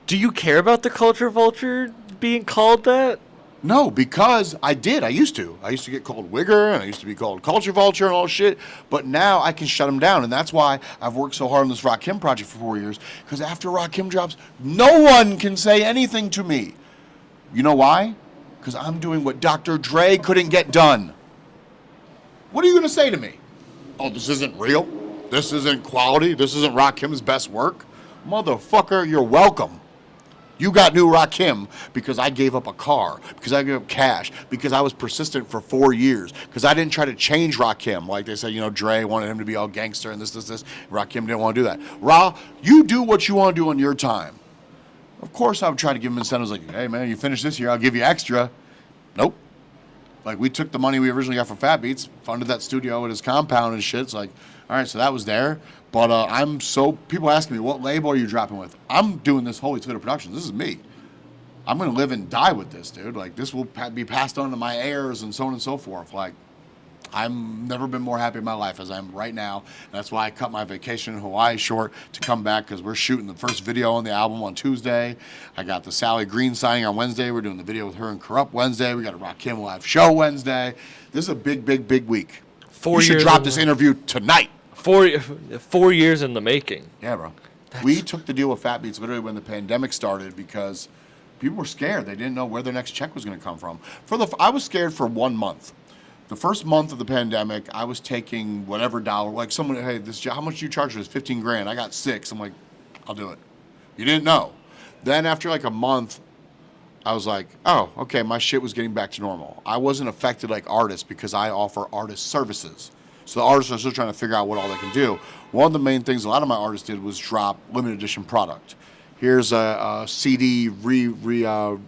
Do you care about the culture vulture being called that? No, because I did. I used to. I used to get called Wigger, and I used to be called Culture Vulture and all shit. But now I can shut them down, and that's why I've worked so hard on this Rakim project for 4 years. Because after Rakim drops, no one can say anything to me. You know why? Because I'm doing what Dr. Dre couldn't get done. What are you going to say to me? Oh, this isn't real? This isn't quality? This isn't Rakim's best work? Motherfucker, you're welcome. You got new Rakim because I gave up a car, because I gave up cash, because I was persistent for 4 years, because I didn't try to change Rakim. Like they said, Dre wanted him to be all gangster and this. Rakim didn't want to do that. Ra, you do what you want to do on your time. Of course, I would try to give him incentives like, hey, man, you finish this year, I'll give you extra. Nope. Like, we took the money we originally got from Fat Beats, funded that studio at his compound and shit. It's like, all right, so that was there. But people asking me, what label are you dropping with? I'm doing this Holy Toledo Productions. This is me. I'm going to live and die with this, dude. Like, this will be passed on to my heirs and so on and so forth. Like, I'm never been more happy in my life as I am right now. And that's why I cut my vacation in Hawaii short to come back, because we're shooting the first video on the album on Tuesday. I got the Sally Green signing on Wednesday. We're doing the video with her and Corrupt Wednesday. We got a Rakim live show Wednesday. This is a big, big, big week. You should drop this interview tonight. 4 years in the making. Yeah, bro. We took the deal with Fat Beats literally when the pandemic started because people were scared. They didn't know where their next check was going to come from. I was scared for 1 month. The first month of the pandemic, I was taking whatever dollar. Like someone, hey, this job, how much do you charge for this? 15 grand. I got 6. I'm like, I'll do it. You didn't know. Then after like a month, I was like, oh, okay, my shit was getting back to normal. I wasn't affected like artists because I offer artist services. So the artists are still trying to figure out what all they can do. One of the main things a lot of my artists did was drop limited edition product. Here's a CD digitized,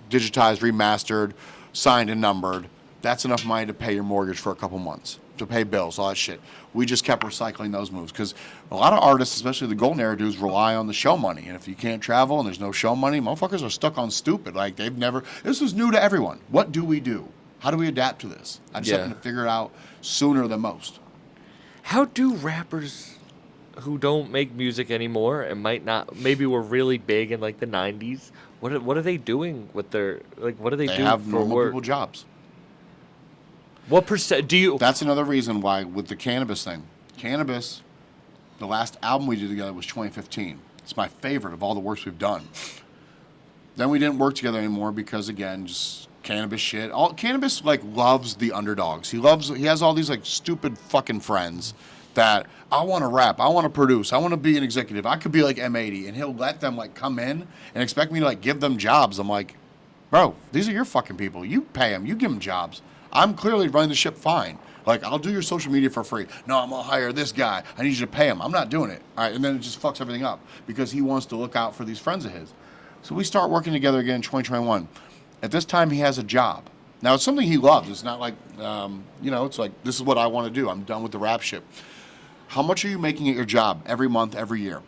remastered, signed and numbered. That's enough money to pay your mortgage for a couple months, to pay bills, all that shit. We just kept recycling those moves because a lot of artists, especially the golden era dudes, rely on the show money. And if you can't travel and there's no show money, motherfuckers are stuck on stupid. Like this was new to everyone. What do we do? How do we adapt to this? I just have to figure it out sooner than most. How do rappers who don't make music anymore and maybe were really big in like the 90s, what are they doing with their, like, what do they do for work? They have normal people jobs. What percent do you... That's another reason why with the Canibus thing. Canibus, the last album we did together was 2015. It's my favorite of all the works we've done. Then we didn't work together anymore because, again, just Canibus shit. Canibus, like, loves the underdogs. He has all these, like, stupid fucking friends that, I want to rap, I want to produce, I want to be an executive. I could be like M80, and he'll let them, like, come in and expect me to, like, give them jobs. I'm like, bro, these are your fucking people. You pay them. You give them jobs. I'm clearly running the ship fine. Like, I'll do your social media for free. No, I'm going to hire this guy. I need you to pay him. I'm not doing it. All right, and then it just fucks everything up because he wants to look out for these friends of his. So we start working together again in 2021. At this time, he has a job. Now, it's something he loves. It's not like, it's like, this is what I want to do. I'm done with the rap shit. How much are you making at your job every month, every year?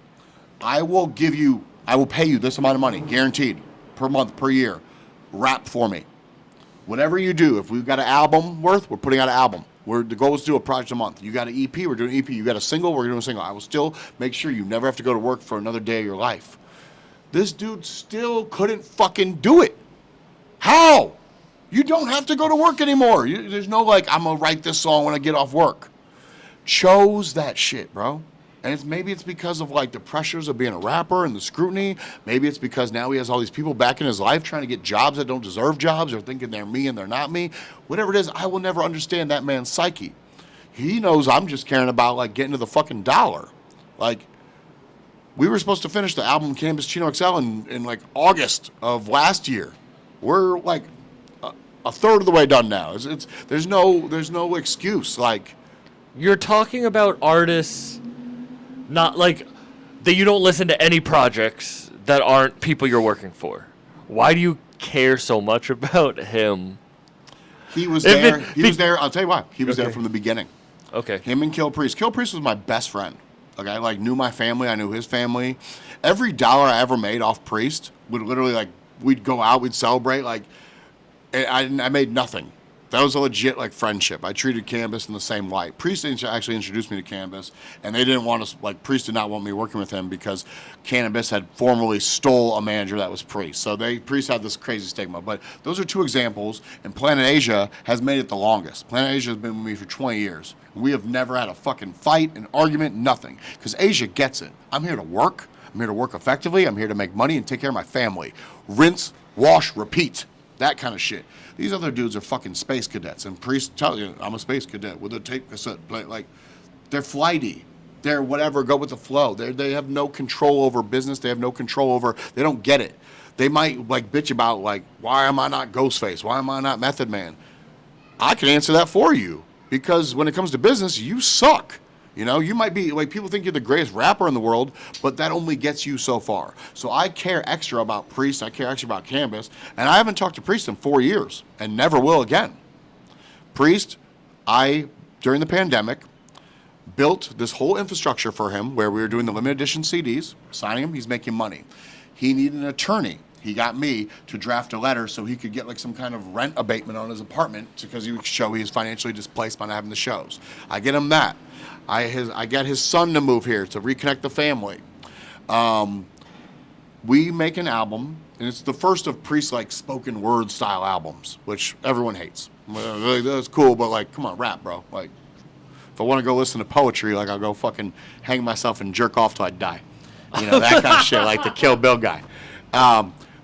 I will pay you this amount of money, guaranteed, per month, per year. Rap for me. Whatever you do, if we've got an album worth, we're putting out an album. The goal is to do a project a month. You got an EP, we're doing an EP. You got a single, we're doing a single. I will still make sure you never have to go to work for another day of your life. This dude still couldn't fucking do it. How? You don't have to go to work anymore. There's no like, I'm going to write this song when I get off work. Chose that shit, bro. And maybe it's because of like the pressures of being a rapper and the scrutiny. Maybe it's because now he has all these people back in his life trying to get jobs that don't deserve jobs or thinking they're me and they're not me. Whatever it is, I will never understand that man's psyche. He knows I'm just caring about like getting to the fucking dollar. Like, we were supposed to finish the album Canibus Chino XL in like August of last year. We're like a third of the way done now. There's no excuse. Like, you're talking about artists. Not like that you don't listen to any projects that aren't people you're working for. Why do you care so much about him? He was there. I'll tell you why. He was there from the beginning. Okay. Him and Kill Priest. Kill Priest was my best friend. Like, I like knew my family. I knew his family. Every dollar I ever made off Priest would literally like, we'd go out, we'd celebrate. Like, I made nothing. That was a legit like friendship. I treated Canibus in the same light. Priest actually introduced me to Canibus, and they didn't want us, like Priest did not want me working with him because Canibus had formerly stole a manager that was Priest. So Priest had this crazy stigma. But those are two examples, and Planet Asia has made it the longest. Planet Asia has been with me for 20 years. We have never had a fucking fight, an argument, nothing. Because Asia gets it. I'm here to work. I'm here to work effectively. I'm here to make money and take care of my family. Rinse, wash, repeat. That kind of shit. These other dudes are fucking space cadets, and Priest tell you, I'm a space cadet with a tape cassette. Like, they're flighty. They're whatever, go with the flow. They have no control over business. They have no control over, they don't get it. They might like bitch about like, why am I not Ghostface? Why am I not Method Man? I can answer that for you, because when it comes to business, you suck. You know, you might be, like, people think you're the greatest rapper in the world, but that only gets you so far. So I care extra about Priest, I care extra about Canibus, and I haven't talked to Priest in 4 years, and never will again. Priest, during the pandemic, built this whole infrastructure for him where we were doing the limited edition CDs, signing him, he's making money. He needed an attorney. He got me to draft a letter so he could get like some kind of rent abatement on his apartment because he would show he was financially displaced by not having the shows. I get him that. I got his son to move here to reconnect the family. We make an album, and it's the first of Priest's like spoken word style albums, which everyone hates. That's cool, but like, come on, rap, bro. Like, if I want to go listen to poetry, like I'll go fucking hang myself and jerk off till I die. You know, that kind of shit, like the Kill Bill guy.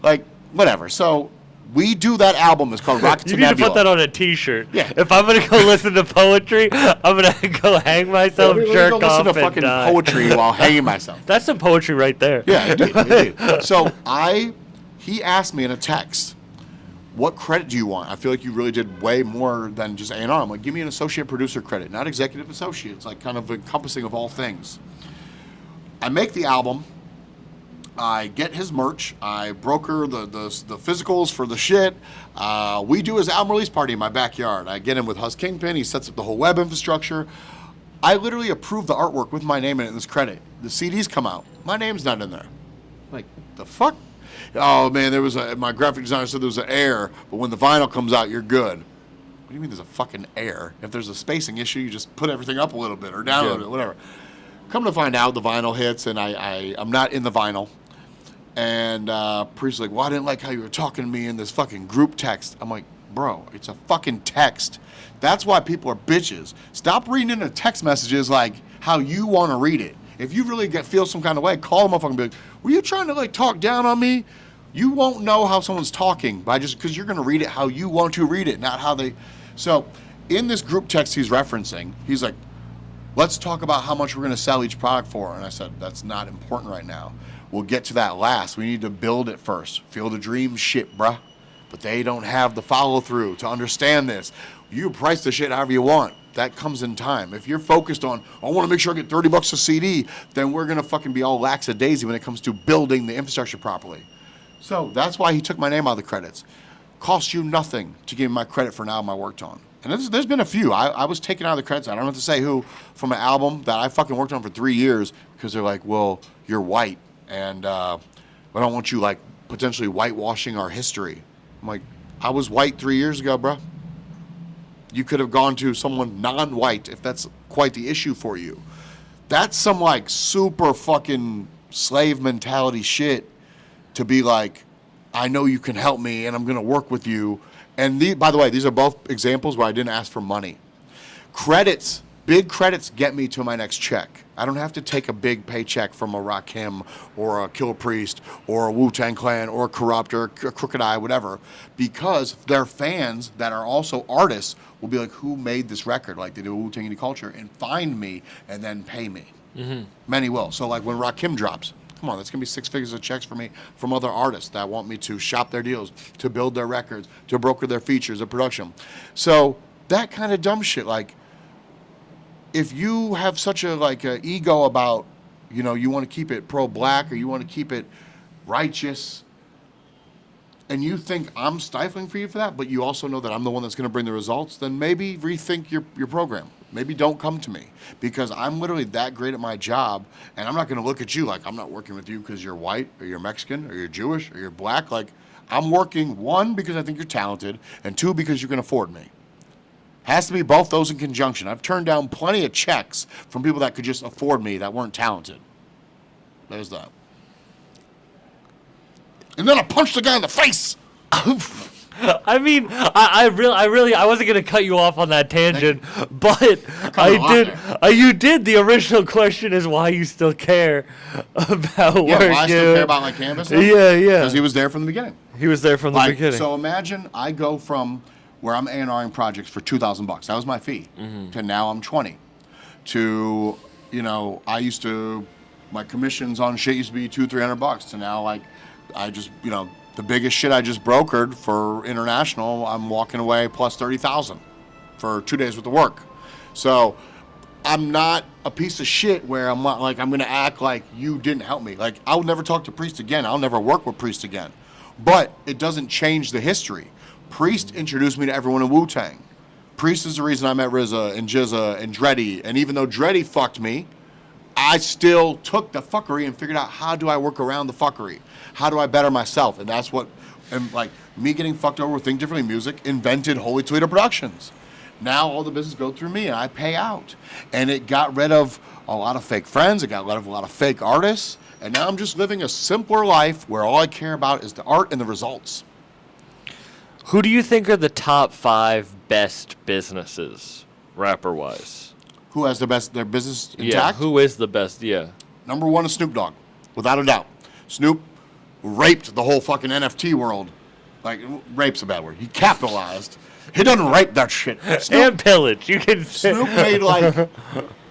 Like, whatever. So we do that album. It's called Rocket to Nebula. You need to put that on a T-shirt. Yeah. If I'm gonna go listen to poetry, I'm gonna go hang myself, jerk off, listen to fucking poetry while hanging myself. That's some poetry right there. Yeah, indeed. So he asked me in a text, what credit do you want? I feel like you really did way more than just A&R. I'm like, give me an associate producer credit, not executive associate. It's like kind of encompassing of all things. I make the album. I get his merch. I broker the physicals for the shit. We do his album release party in my backyard. I get him with Hus Kingpin. He sets up the whole web infrastructure. I literally approve the artwork with my name in it and this credit. The CDs come out. My name's not in there. Like, the fuck? Oh, man, my graphic designer said there was an error, but when the vinyl comes out, you're good. What do you mean there's a fucking error? If there's a spacing issue, you just put everything up a little bit or down a little bit, whatever. Come to find out, the vinyl hits, and I'm not in the vinyl. And Priest's like, well, I didn't like how you were talking to me in this fucking group text. I'm like, bro, it's a fucking text. That's why people are bitches. Stop reading into text messages like how you want to read it. If you really feel some kind of way, call them up and be like, were you trying to like talk down on me? You won't know how someone's talking by just because you're going to read it how you want to read it, not how they. So in this group text he's referencing, he's like, let's talk about how much we're going to sell each product for. And I said, that's not important right now. We'll get to that last. We need to build it first. Feel the dream shit, bruh. But they don't have the follow through to understand this. You price the shit however you want. That comes in time. If you're focused on, I want to make sure I get $30 a CD, then we're going to fucking be all lackadaisy when it comes to building the infrastructure properly. So that's why he took my name out of the credits. Cost you nothing to give me my credit for an album I worked on. And there's been a few. I was taken out of the credits, I don't have to say who, from an album that I fucking worked on for 3 years because they're like, well, you're white. And I don't want you, like, potentially whitewashing our history. I'm like, I was white 3 years ago, bro. You could have gone to someone non-white if that's quite the issue for you. That's some, like, super fucking slave mentality shit to be like, I know you can help me and I'm going to work with you. And by the way, these are both examples where I didn't ask for money. Credits. Big credits get me to my next check. I don't have to take a big paycheck from a Rakim or a Killer Priest or a Wu-Tang Clan or a Corrupt or a Crooked Eye, whatever, because their fans that are also artists will be like, who made this record? Like they do Wu-Tang Culture and find me and then pay me. Mm-hmm. Many will. So like when Rakim drops, come on, that's going to be 6 figures of checks for me from other artists that want me to shop their deals, to build their records, to broker their features, their production. So that kind of dumb shit, like, if you have such a ego about, you know, you want to keep it pro-black or you want to keep it righteous, and you think I'm stifling for you for that, but you also know that I'm the one that's going to bring the results, then maybe rethink your program. Maybe don't come to me because I'm literally that great at my job, and I'm not going to look at you like I'm not working with you because you're white or you're Mexican or you're Jewish or you're black. Like, I'm working, 1, because I think you're talented, and 2, because you can afford me. Has to be both those in conjunction. I've turned down plenty of checks from people that could just afford me that weren't talented. There's that. And then I punched the guy in the face. I mean, I wasn't gonna cut you off on that tangent, but I did. You did. The original question is why you still care about work. Yeah, why I still care about my canvas. Yeah. Because he was there from the beginning. He was there from the beginning. So imagine I go from where I'm A&R'ing projects for $2,000. That was my fee. To now I'm 20. To, I used to, my commissions on shit used to be $200-300. To now, like, I just, the biggest shit I just brokered for international, I'm walking away plus 30,000 for 2 days worth of work. So I'm not a piece of shit where I'm not like, I'm going to act like you didn't help me. Like, I will never talk to Priest again. I'll never work with Priest again. But it doesn't change the history. Priest introduced me to everyone in Wu-Tang. Priest is the reason I met RZA and Jizza and Dreddy. And even though Dreddy fucked me, I still took the fuckery and figured out how do I work around the fuckery? How do I better myself? And that's what, and like me getting fucked over with Think Differently Music invented Holy Toledo Productions. Now all the business go through me and I pay out. And it got rid of a lot of fake friends. It got rid of a lot of fake artists. And now I'm just living a simpler life where all I care about is the art and the results. Who do you think are the top 5 best businesses, rapper-wise? Who has their business intact? Yeah, who is the best, yeah. Number 1 is Snoop Dogg, without a doubt. Snoop raped the whole fucking NFT world. Like, rape's a bad word. He capitalized. He doesn't rape that shit. And pillage, you can say. Snoop made like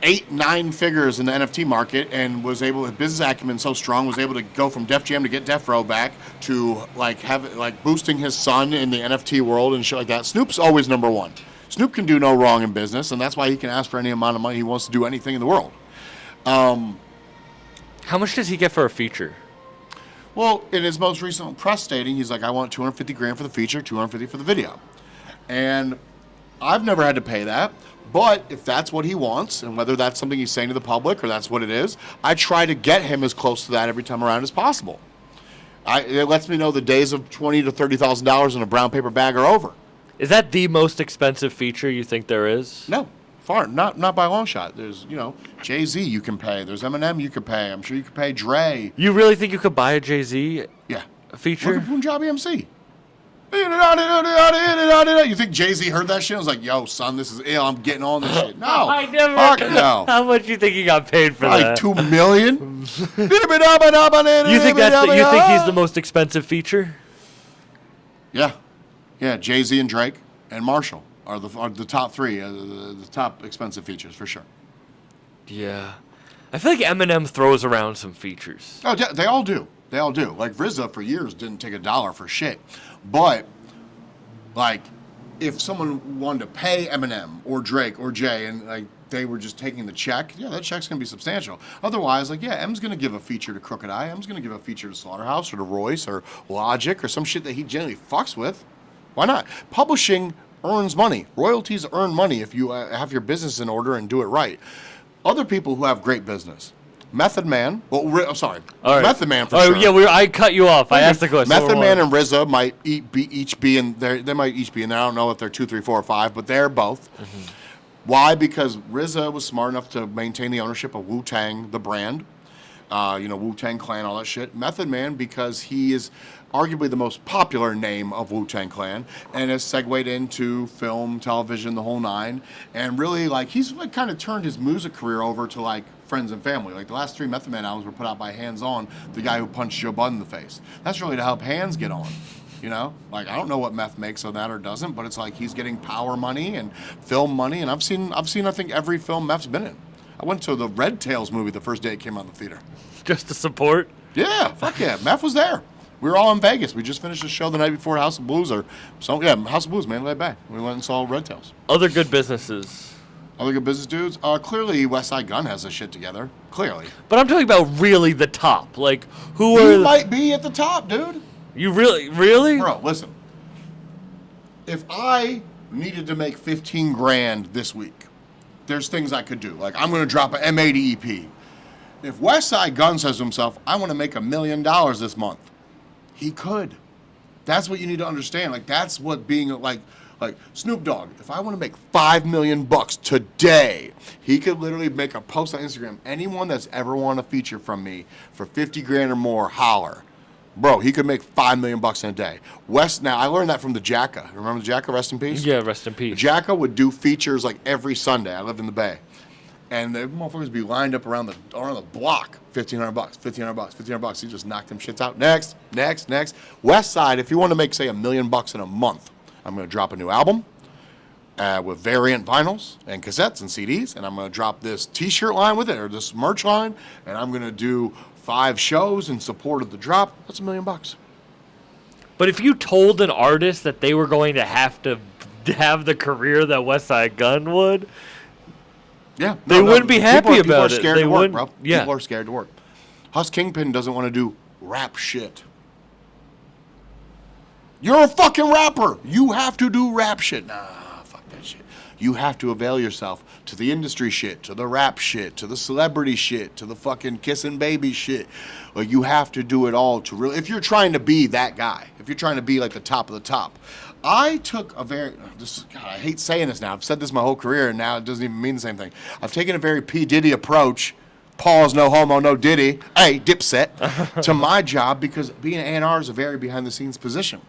8-9 figures in the NFT market and was able, his business acumen so strong, was able to go from Def Jam to get Death Row back to like boosting his son in the NFT world and shit like that. Snoop's always number 1. Snoop can do no wrong in business, and that's why he can ask for any amount of money he wants to do anything in the world. How much does he get for a feature? Well, in his most recent press stating, he's like, I want $250,000 for the feature, $250,000 for the video. And I've never had to pay that. But if that's what he wants, and whether that's something he's saying to the public or that's what it is, I try to get him as close to that every time around as possible. It lets me know the days of $20,000 to $30,000 in a brown paper bag are over. Is that the most expensive feature you think there is? No, far not by a long shot. There's Jay-Z you can pay. There's Eminem you can pay. I'm sure you could pay Dre. You really think you could buy a Jay-Z feature? Look at Punjabi MC. You think Jay-Z heard that shit? I was like, yo, son, this is ill. I'm getting on this shit. No. I never. Fuck no. How much you think he got paid for like that? $2 million? You think you think he's the most expensive feature? Yeah. Yeah, Jay-Z and Drake and Marshall are the top 3, the top expensive features for sure. Yeah. I feel like Eminem throws around some features. Oh, they all do. They all do. Like, RZA for years didn't take $1 for shit. But, like, if someone wanted to pay Eminem or Drake or Jay and, like, they were just taking the check, yeah, that check's going to be substantial. Otherwise, like, yeah, M's going to give a feature to Crooked Eye. M's going to give a feature to Slaughterhouse or to Royce or Logic or some shit that he generally fucks with. Why not? Publishing earns money. Royalties earn money if you have your business in order and do it right. Other people who have great business. Method Man. Well, sorry. All right. Method Man for sure. Yeah, I cut you off. I asked the question. Method Man and RZA might each be in there. They might each be in there. I don't know if they're 2, 3, 4, or 5, but they're both. Mm-hmm. Why? Because RZA was smart enough to maintain the ownership of Wu-Tang, the brand. Wu-Tang Clan, all that shit. Method Man, because he is arguably the most popular name of Wu-Tang Clan and has segued into film, television, the whole 9. And really, like, he's like kind of turned his music career over to, like, friends and family. Like, the last 3 Method Man albums were put out by Hands On, the guy who punched Joe Budden in the face. That's really to help Hands get on. Like, I don't know what Meth makes on that or doesn't, but it's like he's getting power money and film money. And I've seen I think every film Meth's been in. I went to the Red Tails movie the first day it came out in the theater. Just to support? Yeah, fuck yeah. Meth was there. We were all in Vegas. We just finished a show the night before House of Blues House of Blues, Mandalay Bay. We went and saw Red Tails. Other good businesses. Other good business dudes? Clearly West Side Gun has this shit together. Clearly. But I'm talking about really the top. Like, who are... You might be at the top, dude. You really? Bro, listen. If I needed to make $15,000 this week, there's things I could do. Like, I'm going to drop an M80 EP. If West Side Gun says to himself, I want to make $1 million this month, he could. That's what you need to understand. Like, that's what being, like, Like Snoop Dogg, if I want to make $5 million today, he could literally make a post on Instagram. Anyone that's ever won a feature from me for 50 grand or more, holler. Bro, he could make $5 million in a day. West, now I learned that from the Jacka. Remember the Jacka? Rest in peace. Yeah, rest in peace. Jacka would do features like every Sunday. I lived in the Bay, and the motherfuckers would be lined up around the block. $1,500, $1,500, $1,500. He just knocked them shits out. Next. West Side, if you want to make say $1 million in a month, I'm going to drop a new album with variant vinyls and cassettes and CDs, and I'm going to drop this T-shirt line with it or this merch line, and I'm going to do 5 shows in support of the drop. That's $1 million. But if you told an artist that they were going to have the career that Westside Gunn would, they wouldn't be happy about it. People are it. scared to work, bro. Yeah. People are scared to work. Huss Kingpin doesn't want to do rap shit. You're a fucking rapper. You have to do rap shit. Nah, fuck that shit. You have to avail yourself to the industry shit, to the rap shit, to the celebrity shit, to the fucking kissing baby shit. Like, you have to do it all to really, if you're trying to be that guy, if you're trying to be like the top of the top. I took a very, God, I hate saying this now. I've said this my whole career, and now it doesn't even mean the same thing. I've taken a very P. Diddy approach. Pause, no homo, no Diddy. Hey, Dipset. To my job, because being an A&R is a very behind-the-scenes position.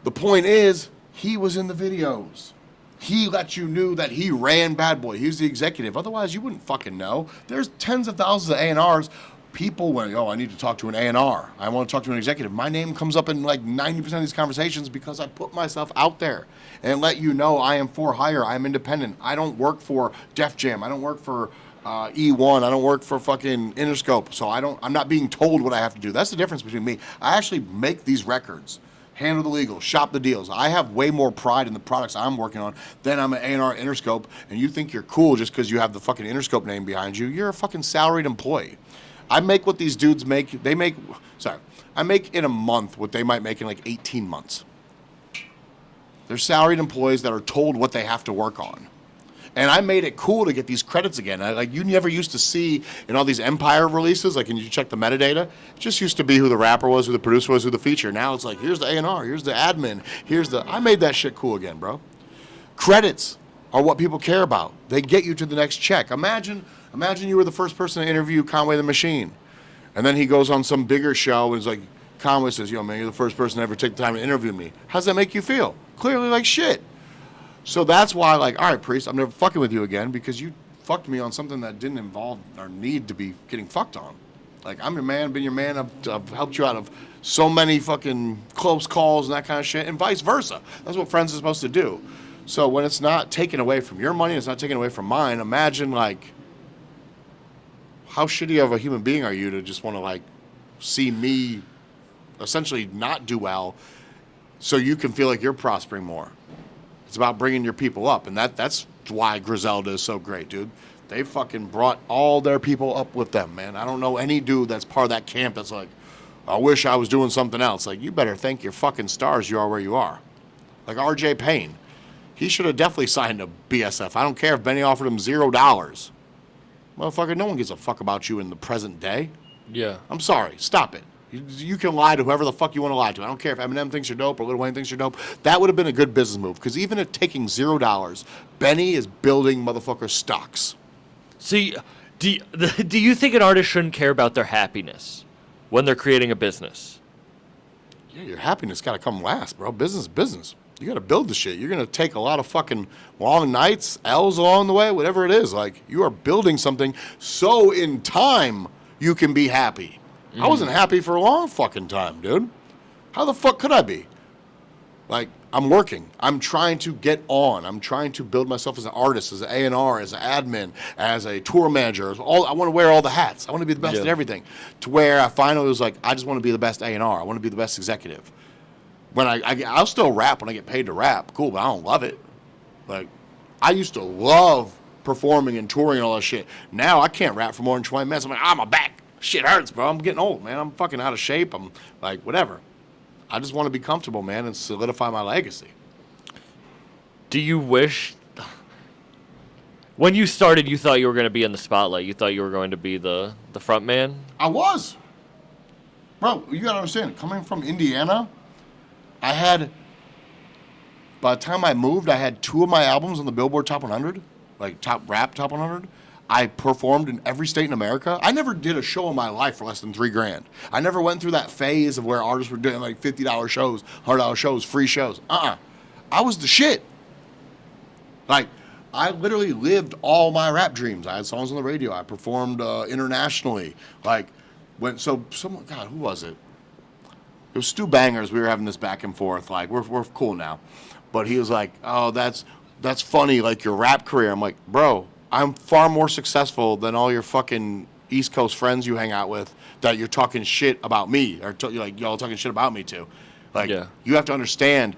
The point is, he was in the videos. He let you know that he ran Bad Boy. He was the executive. Otherwise, you wouldn't fucking know. There's tens of thousands of A&Rs. People went, I need to talk to an A&R. I want to talk to an executive. My name comes up in like 90% of these conversations because I put myself out there and let you know I am for hire. I'm independent. I don't work for Def Jam. I don't work for E1. I don't work for fucking Interscope. So I'm not being told what I have to do. That's the difference between me. I actually make these records. Handle the legal, shop the deals. I have way more pride in the products I'm working on than I'm an A&R Interscope, and you think you're cool just because you have the fucking Interscope name behind you. You're a fucking salaried employee. I make what these dudes make. I make in a month what they might make in like 18 months. They're salaried employees that are told what they have to work on. And I made it cool to get these credits again. Like, you never used to see in all these Empire releases, like, when you check the metadata, it just used to be who the rapper was, who the producer was, who the feature. Now it's like, here's the A&R, here's the admin, I made that shit cool again, bro. Credits are what people care about. They get you to the next check. Imagine you were the first person to interview Conway the Machine. And then he goes on some bigger show and is like, Conway says, yo, man, you're the first person to ever take the time to interview me. How's that make you feel? Clearly like shit. So that's why, like, all right, Priest, I'm never fucking with you again because you fucked me on something that didn't involve or need to be getting fucked on. Like, I'm your man, been your man, I've helped you out of so many fucking close calls and that kind of shit, and vice versa. That's what friends are supposed to do. So when it's not taken away from your money, it's not taken away from mine, imagine, like, how shitty of a human being are you to just want to, like, see me essentially not do well so you can feel like you're prospering more. It's about bringing your people up, and that's why Griselda is so great, dude. They fucking brought all their people up with them, man. I don't know any dude that's part of that camp that's like, I wish I was doing something else. Like, you better thank your fucking stars you are where you are. Like R.J. Payne. He should have definitely signed a BSF. I don't care if Benny offered him $0. Motherfucker, no one gives a fuck about you in the present day. Yeah. I'm sorry. Stop it. You can lie to whoever the fuck you want to lie to. I don't care if Eminem thinks you're dope or Lil Wayne thinks you're dope. That would have been a good business move. Because even at taking $0, Benny is building motherfucker stocks. See, do you think an artist shouldn't care about their happiness when they're creating a business? Yeah, your happiness got to come last, bro. Business is business. You got to build the shit. You're going to take a lot of fucking long nights, L's along the way, whatever it is. Like, you are building something so in time you can be happy. I wasn't happy for a long fucking time, dude. How the fuck could I be? Like, I'm working. I'm trying to get on. I'm trying to build myself as an artist, as an A&R, as an admin, as a tour manager. I want to wear all the hats. I want to be the best at everything. To where I finally was like, I just want to be the best A&R. I want to be the best executive. When I'll still rap when I get paid to rap. Cool, but I don't love it. Like, I used to love performing and touring and all that shit. Now I can't rap for more than 20 minutes. I'm like, my back. Shit hurts, bro. I'm getting old, man. I'm fucking out of shape. I'm like, whatever. I just want to be comfortable, man, and solidify my legacy. Do you wish... When you started, you thought you were going to be in the spotlight. You thought you were going to be the front man? I was. Bro, you got to understand, coming from Indiana, I had By the time I moved, I had 2 of my albums on the Billboard Top 100, like top rap Top 100. I performed in every state in America. I never did a show in my life for less than $3,000. I never went through that phase of where artists were doing like $50 shows, $100 shows, free shows. I was the shit. Like, I literally lived all my rap dreams. I had songs on the radio. I performed internationally. Like, God, who was it? It was Stu Bangers. We were having this back and forth. Like, we're cool now. But he was like, oh, that's funny, like your rap career. I'm like, bro, I'm far more successful than all your fucking East Coast friends you hang out with that you're talking shit about me, or like y'all talking shit about me too. Like, you have to understand,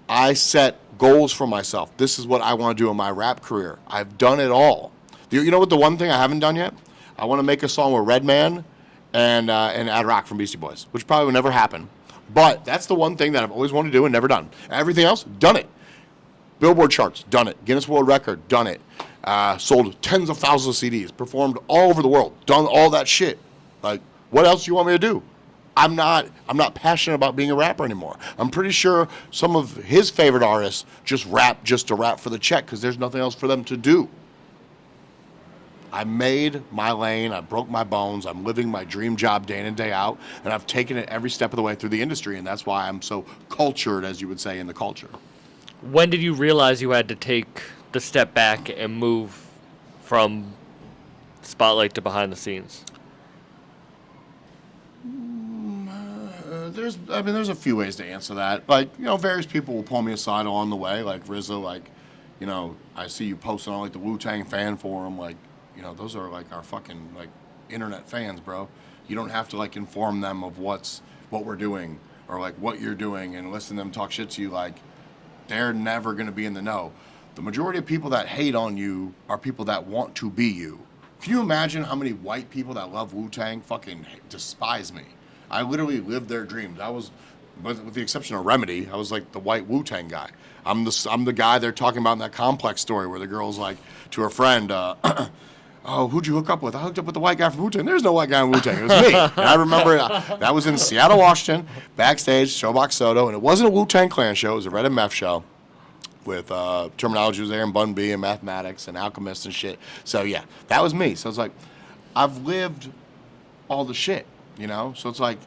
I set goals for myself. This is what I want to do in my rap career. I've done it all. You know what the one thing I haven't done yet? I want to make a song with Redman and A&R'ing from Beastie Boys, which probably will never happen. But that's the one thing that I've always wanted to do and never done. Everything else, done it. Billboard charts, done it. Guinness World Record, done it. Sold tens of thousands of CDs, performed all over the world, done all that shit. Like, what else do you want me to do? I'm not passionate about being a rapper anymore. I'm pretty sure some of his favorite artists just rap just to rap for the check because there's nothing else for them to do. I made my lane, I broke my bones, I'm living my dream job day in and day out, and I've taken it every step of the way through the industry, and that's why I'm so cultured, as you would say, in the culture. When did you realize you had to take the step back and move from spotlight to behind the scenes? There's a few ways to answer that. Like, various people will pull me aside along the way, like RZA, like, I see you posting on like the Wu-Tang fan forum, like, those are like our fucking like internet fans, bro. You don't have to like inform them of what we're doing or like what you're doing and listen to them talk shit to you. Like, they're never gonna be in the know. The majority of people that hate on you are people that want to be you. Can you imagine how many white people that love Wu-Tang fucking despise me? I literally lived their dreams. I was, with the exception of Remedy, I was like the white Wu-Tang guy. I'm the guy they're talking about in that Complex story where the girl's like to her friend, oh, who'd you hook up with? I hooked up with the white guy from Wu-Tang. There's no white guy in Wu-Tang. It was me. And I remember that was in Seattle, Washington, backstage, Showbox Soto, and it wasn't a Wu-Tang Clan show. It was a Red and Meth show with Terminology was there and Bun B and Mathematics and Alchemist and shit. So, yeah, that was me. So it's like, I've lived all the shit, So it's like,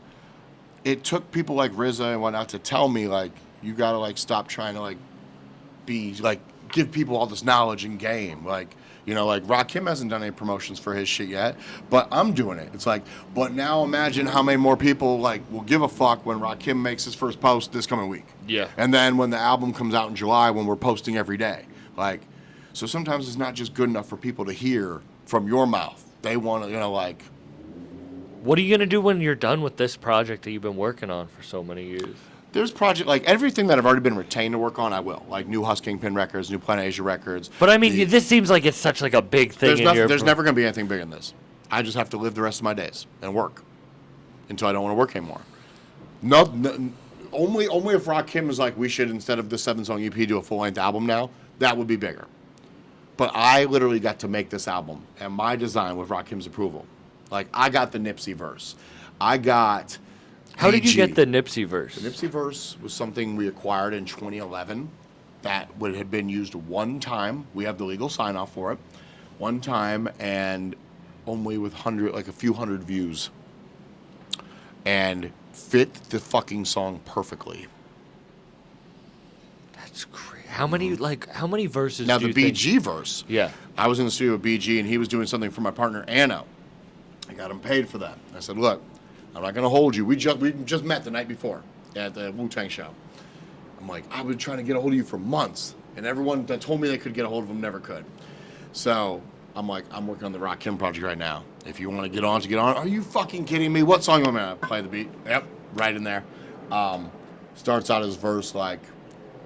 it took people like RZA and whatnot to tell me, like, you got to, like, stop trying to, like, be, like, give people all this knowledge and game. Like, like Rakim hasn't done any promotions for his shit yet, but I'm doing it. It's like, but now imagine how many more people like will give a fuck when Rakim makes his first post this coming week. Yeah. And then when the album comes out in July, when we're posting every day. Like, so sometimes it's not just good enough for people to hear from your mouth. They want to, like. What are you going to do when you're done with this project that you've been working on for so many years? There's project like everything that I've already been retained to work on. I will like New Husk Kingpin Records, New Planet Asia Records. But I mean, this seems like it's such like a big thing. There's never going to be anything big in this. I just have to live the rest of my days and work until I don't want to work anymore. No, only if Rakim is like, we should instead of the 7-song EP do a full-length album now. That would be bigger. But I literally got to make this album and my design with Rakim's approval. Like, I got the Nipsey verse. I got. How did you get the Nipsey verse? The Nipsey verse was something we acquired in 2011 that had been used one time. We have the legal sign-off for it. One time and only with a few hundred views. And fit the fucking song perfectly. That's crazy. How many verses now, do you the BG verse. Yeah. I was in the studio with BG and he was doing something for my partner, Anno. I got him paid for that. I said, look, I'm not going to hold you. We just met the night before at the Wu-Tang show. I'm like, I've been trying to get a hold of you for months, and everyone that told me they could get a hold of him never could. So I'm like, I'm working on the Rakim project right now. If you want to get on, Are you fucking kidding me? What song am I going to play the beat? Yep, right in there. Starts out his verse like,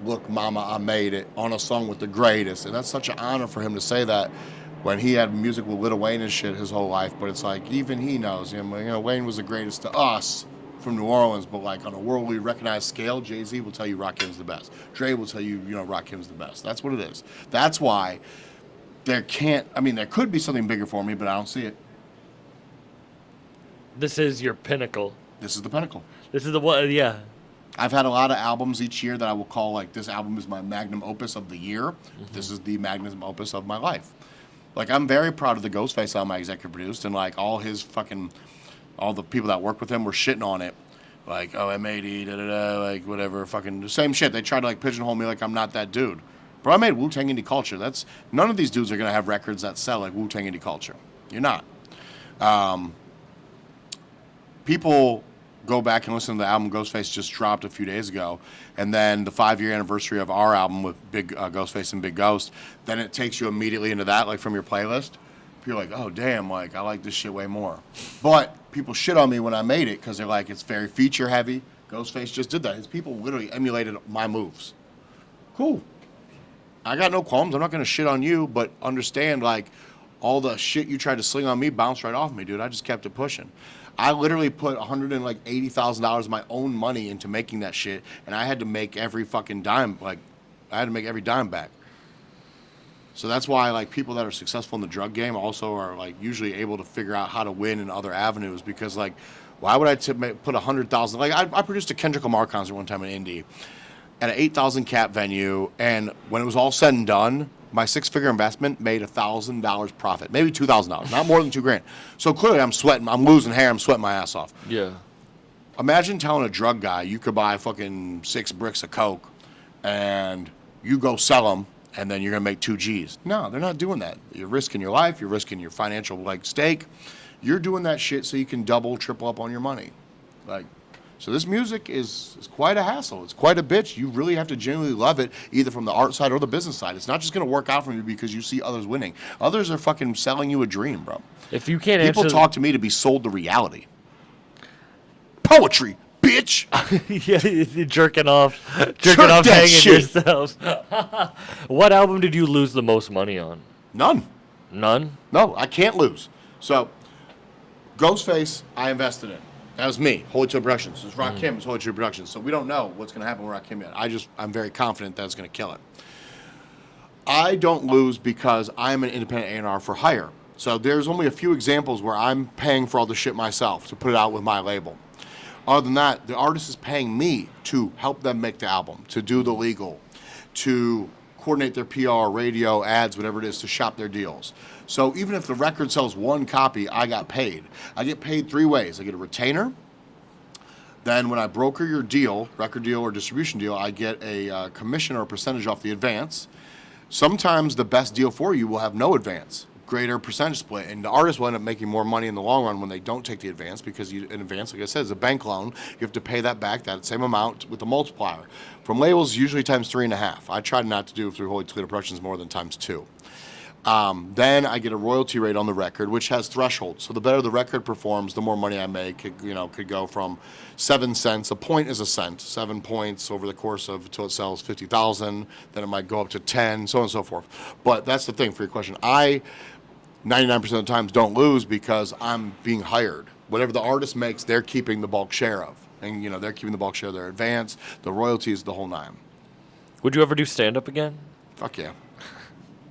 look, mama, I made it, on a song with the greatest. And that's such an honor for him to say that. When he had music with Lil Wayne and shit his whole life, but it's like even he knows him. Wayne was the greatest to us from New Orleans, but like on a worldly recognized scale, Jay-Z will tell you Rakim's the best. Dre will tell you, Rakim's the best. That's what it is. That's why there could be something bigger for me, but I don't see it. This is your pinnacle. This is the pinnacle. This is the one, yeah. I've had a lot of albums each year that I will call like, this album is my magnum opus of the year. This is the magnum opus of my life. Like, I'm very proud of the Ghostface album I executive produced, and like all the people that work with him were shitting on it. Like, oh, M80, da-da-da, like whatever, fucking the same shit. They tried to like pigeonhole me like I'm not that dude. Bro, I made Wu-Tang Indie Culture. None of these dudes are gonna have records that sell like Wu-Tang Indie Culture. You're not. People go back and listen to the album Ghostface just dropped a few days ago, and then the 5-year anniversary of our album with Big Ghostface and Big Ghost, then it takes you immediately into that, like from your playlist. You're like, oh damn, like I like this shit way more. But people shit on me when I made it because they're like, it's very feature heavy. Ghostface just did that. His people literally emulated my moves. Cool. I got no qualms. I'm not gonna shit on you, but understand like all the shit you tried to sling on me bounced right off me, dude. I just kept it pushing. I literally put $180,000 of my own money into making that shit, and I had to make every fucking dime. Like, I had to make every dime back. So that's why, like, people that are successful in the drug game also are like usually able to figure out how to win in other avenues. Because, like, why would I put $100,000? Like, I produced a Kendrick Lamar concert one time in Indy at an 8,000 cap venue, and when it was all said and done, my 6-figure investment made $1,000 profit, maybe $2,000, not more than $2,000. So clearly, I'm sweating. I'm losing hair. I'm sweating my ass off. Yeah. Imagine telling a drug guy you could buy fucking 6 bricks of coke, and you go sell them, and then you're gonna make 2 G's. No, they're not doing that. You're risking your life. You're risking your financial like stake. You're doing that shit so you can double, triple up on your money. Like, so this music is quite a hassle. It's quite a bitch. You really have to genuinely love it, either from the art side or the business side. It's not just going to work out for you because you see others winning. Others are fucking selling you a dream, bro. If you can't People talk to me to be sold the reality. Poetry, bitch. Yeah, you're jerking off that hanging shit. yourselves. What album did you lose the most money on? None. None? No, I can't lose. So, Ghostface, I invested in. That was me, Holy Two Productions. It was Rakim, it's Holy Two Productions. So we don't know what's going to happen with Rakim yet. I'm very confident that's going to kill it. I don't lose because I'm an independent A&R for hire. So there's only a few examples where I'm paying for all the shit myself to put it out with my label. Other than that, the artist is paying me to help them make the album, to do the legal, to coordinate their PR, radio, ads, whatever it is, to shop their deals. So even if the record sells 1 copy, I got paid. I get paid 3 ways. I get a retainer. Then when I broker your deal, record deal or distribution deal, I get a commission or a percentage off the advance. Sometimes the best deal for you will have no advance, greater percentage split, and the artist will end up making more money in the long run when they don't take the advance, because an advance, like I said, is a bank loan. You have to pay that back, that same amount with the multiplier. From labels, usually times 3.5. I tried not to do it through Holy Toledo Productions more than times 2. Then I get a royalty rate on the record, which has thresholds. So the better the record performs, the more money I make. Could go from 7 cents. A point is a cent. 7 points over the course of until it sells 50,000. Then it might go up to 10, so on and so forth. But that's the thing for your question. I 99% of the times don't lose because I'm being hired. Whatever the artist makes, they're keeping the bulk share of. And, they're keeping the bulk share of their advance, the royalties, the whole 9. Would you ever do stand-up again? Fuck yeah.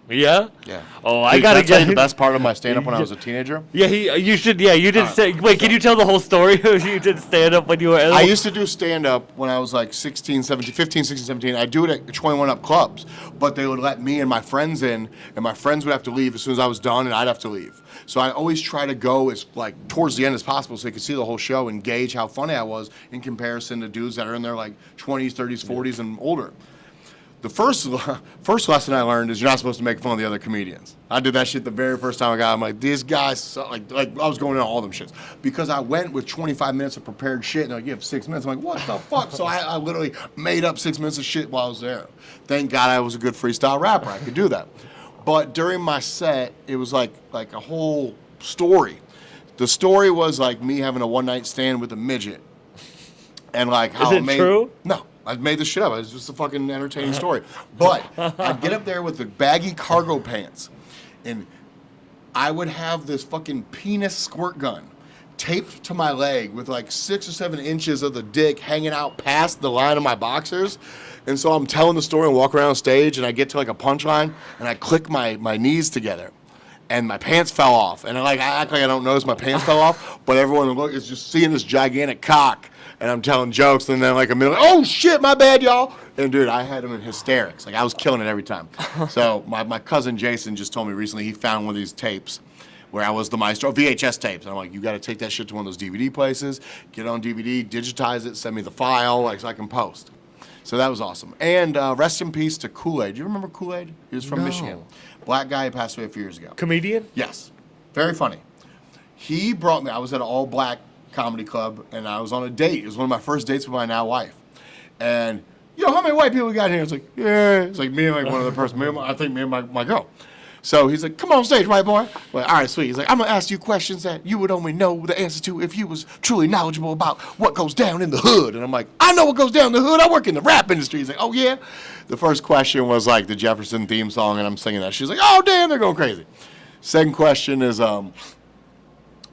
Yeah? Yeah. Oh, I gotta Can I tell you get the best part of my stand-up when I was a teenager? Yeah, you should. Yeah, you did. Wait, can you tell the whole story? You did stand-up when you were. I used to do stand-up when I was like 15, 16, 17. I'd do it at 21 Up clubs, but they would let me and my friends in, and my friends would have to leave as soon as I was done, and I'd have to leave. So I always try to go as like towards the end as possible so they could see the whole show and gauge how funny I was in comparison to dudes that are in their like 20s, 30s, 40s, and older. The first lesson I learned is you're not supposed to make fun of the other comedians. I did that shit the very first time I got. I'm like, these guys suck. Like I was going into all them shits because I went with 25 minutes of prepared shit, and they're like, you have 6 minutes. I'm like, what the fuck? So I literally made up 6 minutes of shit while I was there. Thank God I was a good freestyle rapper. I could do that. But during my set, it was like a whole story. The story was like me having a one-night stand with a midget, and like how Is it true? No. I made this shit up. It's just a fucking entertaining story. But I'd get up there with the baggy cargo pants, and I would have this fucking penis squirt gun taped to my leg with like 6 or 7 inches of the dick hanging out past the line of my boxers. And so I'm telling the story and walk around stage, and I get to like a punchline, and I click my knees together, and my pants fell off. And I act like I don't notice my pants fell off, but everyone is just seeing this gigantic cock. and I'm telling jokes, and then like a minute, oh shit, my bad, y'all. And dude, I had him in hysterics. Like I was killing it every time. So my cousin Jason just told me recently he found one of these tapes where I was the maestro, VHS tapes. And I'm like, you got to take that shit to one of those DVD places, get it on DVD, digitize it, send me the file, like so I can post. So that was awesome. And rest in peace to Kool-Aid. Do you remember Kool-Aid? He was from Michigan. Black guy who passed away a few years ago. Comedian? Yes. Very funny. He brought me, I was at an all-black comedy club, and I was on a date. It was one of my first dates with my now wife. And, you know, how many white people we got here? It's like, yeah. It's like me and like one other person. I think me and my girl. So he's like, come on stage, white boy. Well, all right, sweet. He's like, I'm going to ask you questions that you would only know the answer to if you was truly knowledgeable about what goes down in the hood. And I'm like, I know what goes down in the hood. I work in the rap industry. He's like, oh, yeah? The first question was like the Jefferson theme song, and I'm singing that. She's like, oh, damn, they're going crazy. Second question is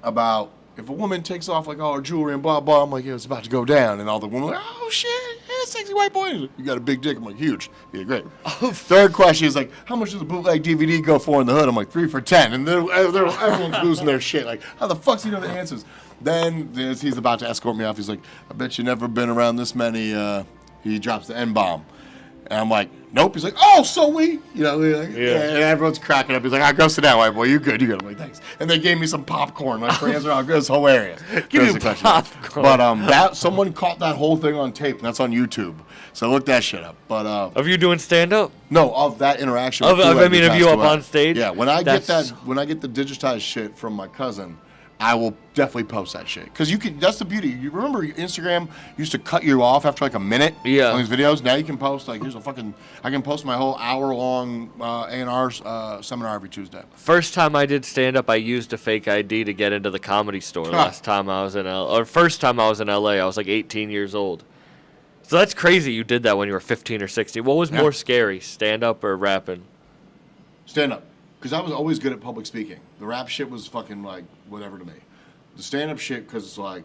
about if a woman takes off like all her jewelry and blah, blah. I'm like, yeah, it's about to go down. And all the women are like, oh, shit. Sexy white boy. Like, you got a big dick. I'm like, huge. Yeah, great. Third question is like, how much does a bootleg DVD go for in the hood? I'm like, 3 for $10. And everyone's losing their shit. Like, how the fuck's he know the answers? Then as he's about to escort me off, he's like, I bet you never been around this many. He drops the N-bomb. And I'm like, nope. He's like, oh, so we, you know, like, yeah. And everyone's cracking up. He's like, go sit down, white boy. You good? You good? I'm like, thanks. And they gave me some popcorn. My friends are all good. It's hilarious. Give me popcorn. But that someone caught that whole thing on tape, and that's on YouTube. So look that shit up. But of you doing stand up? No, of that interaction. Of you up on stage. Yeah, when I get the digitized shit from my cousin, I will definitely post that shit. Because you can, that's the beauty. You remember Instagram used to cut you off after like a minute on these videos? Now you can post, like, I can post my whole hour-long A&R seminar every Tuesday. First time I did stand-up, I used a fake ID to get into the Comedy Store. First time I was in LA, I was like 18 years old. So that's crazy you did that when you were 15 or 16. What was more scary, stand-up or rapping? Stand-up. Because I was always good at public speaking. The rap shit was fucking like whatever to me. The stand-up shit, because it's like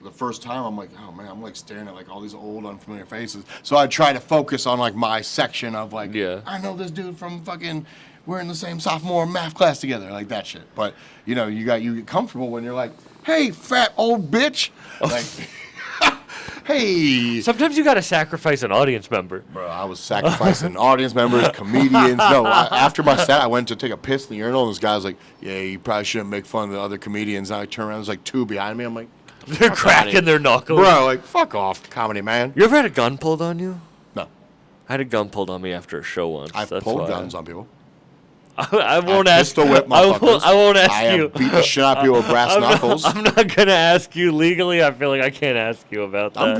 the first time I'm like, oh man, I'm like staring at like all these old unfamiliar faces. So I try to focus on like my section of like, I know this dude from fucking, we're in the same sophomore math class together, like that shit. But you know, you get comfortable when you're like, hey, fat old bitch. Like, hey. Sometimes you gotta sacrifice an audience member. Bro, I was sacrificing audience members, comedians. No, after my set, I went to take a piss in the urinal, and this guy was like, yeah, you probably shouldn't make fun of the other comedians. And I turned around, there's like 2 behind me. I'm like, they're cracking their knuckles. Bro, like, fuck off, comedy man. You ever had a gun pulled on you? No. I had a gun pulled on me after a show once. I've pulled guns on people. I won't ask you. I won't ask I you. have beat the shit out of people with brass knuckles. I'm not going to ask you legally. I feel like I can't ask you about that. I'm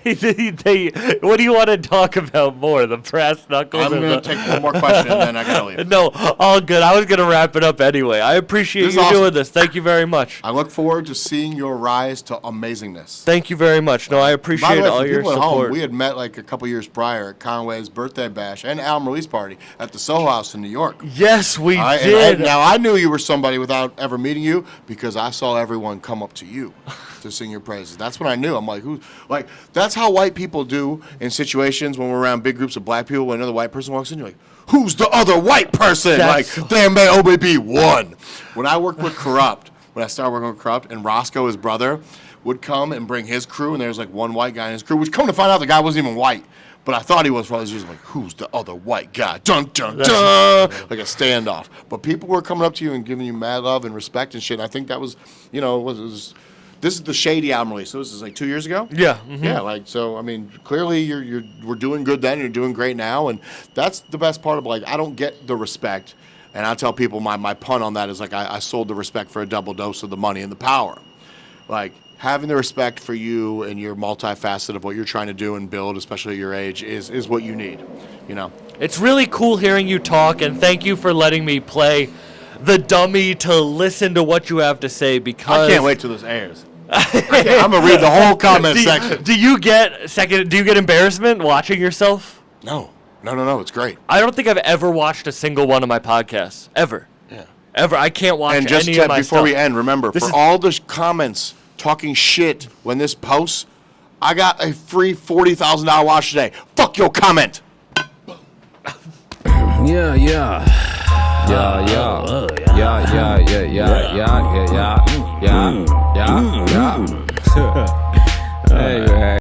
good. What do you want to talk about more? The brass knuckles? I'm going to take one more question and then I got to leave. No, all good. I was going to wrap it up anyway. I appreciate you doing this. Thank you very much. I look forward to seeing your rise to amazingness. Thank you very much. No, I appreciate all your support. Home, we had met like a couple years prior at Conway's birthday bash and album release party at the Soho House in New York. Yes, we did. Now, I knew you were somebody without ever meeting you because I saw everyone come up to you to sing your praises. That's when I knew. I'm like, who? Like, that's how white people do in situations when we're around big groups of black people. When another white person walks in, you're like, who's the other white person? Like, there may only be one. When I worked with Corrupt, when I started working with Corrupt, and Roscoe, his brother, would come and bring his crew, and there was like one white guy in his crew, which come to find out the guy wasn't even white. But I thought he was, for all these years. I'm like, who's the other white guy? Dun, dun, dun. Like a standoff. But people were coming up to you and giving you mad love and respect and shit. And I think that was, you know, this is the Shady album release. So this is like 2 years ago? Yeah. Mm-hmm. Yeah, like, so, I mean, clearly we're doing good then. You're doing great now. And that's the best part of, like, I don't get the respect. And I tell people my pun on that is, like, I sold the respect for a double dose of the money and the power. Like, having the respect for you and your multifaceted of what you're trying to do and build, especially at your age, is what you need, you know? It's really cool hearing you talk, and thank you for letting me play the dummy to listen to what you have to say, because... I can't wait till this airs. I'm going to read the whole comment section. Do you get embarrassment watching yourself? No, it's great. I don't think I've ever watched a single one of my podcasts, ever. Yeah. Ever. I can't watch any of my stuff. And just before we end, remember, for all the comments... talking shit when this posts, I got a free $40,000 watch today. Fuck your comment. Yeah. Anyway.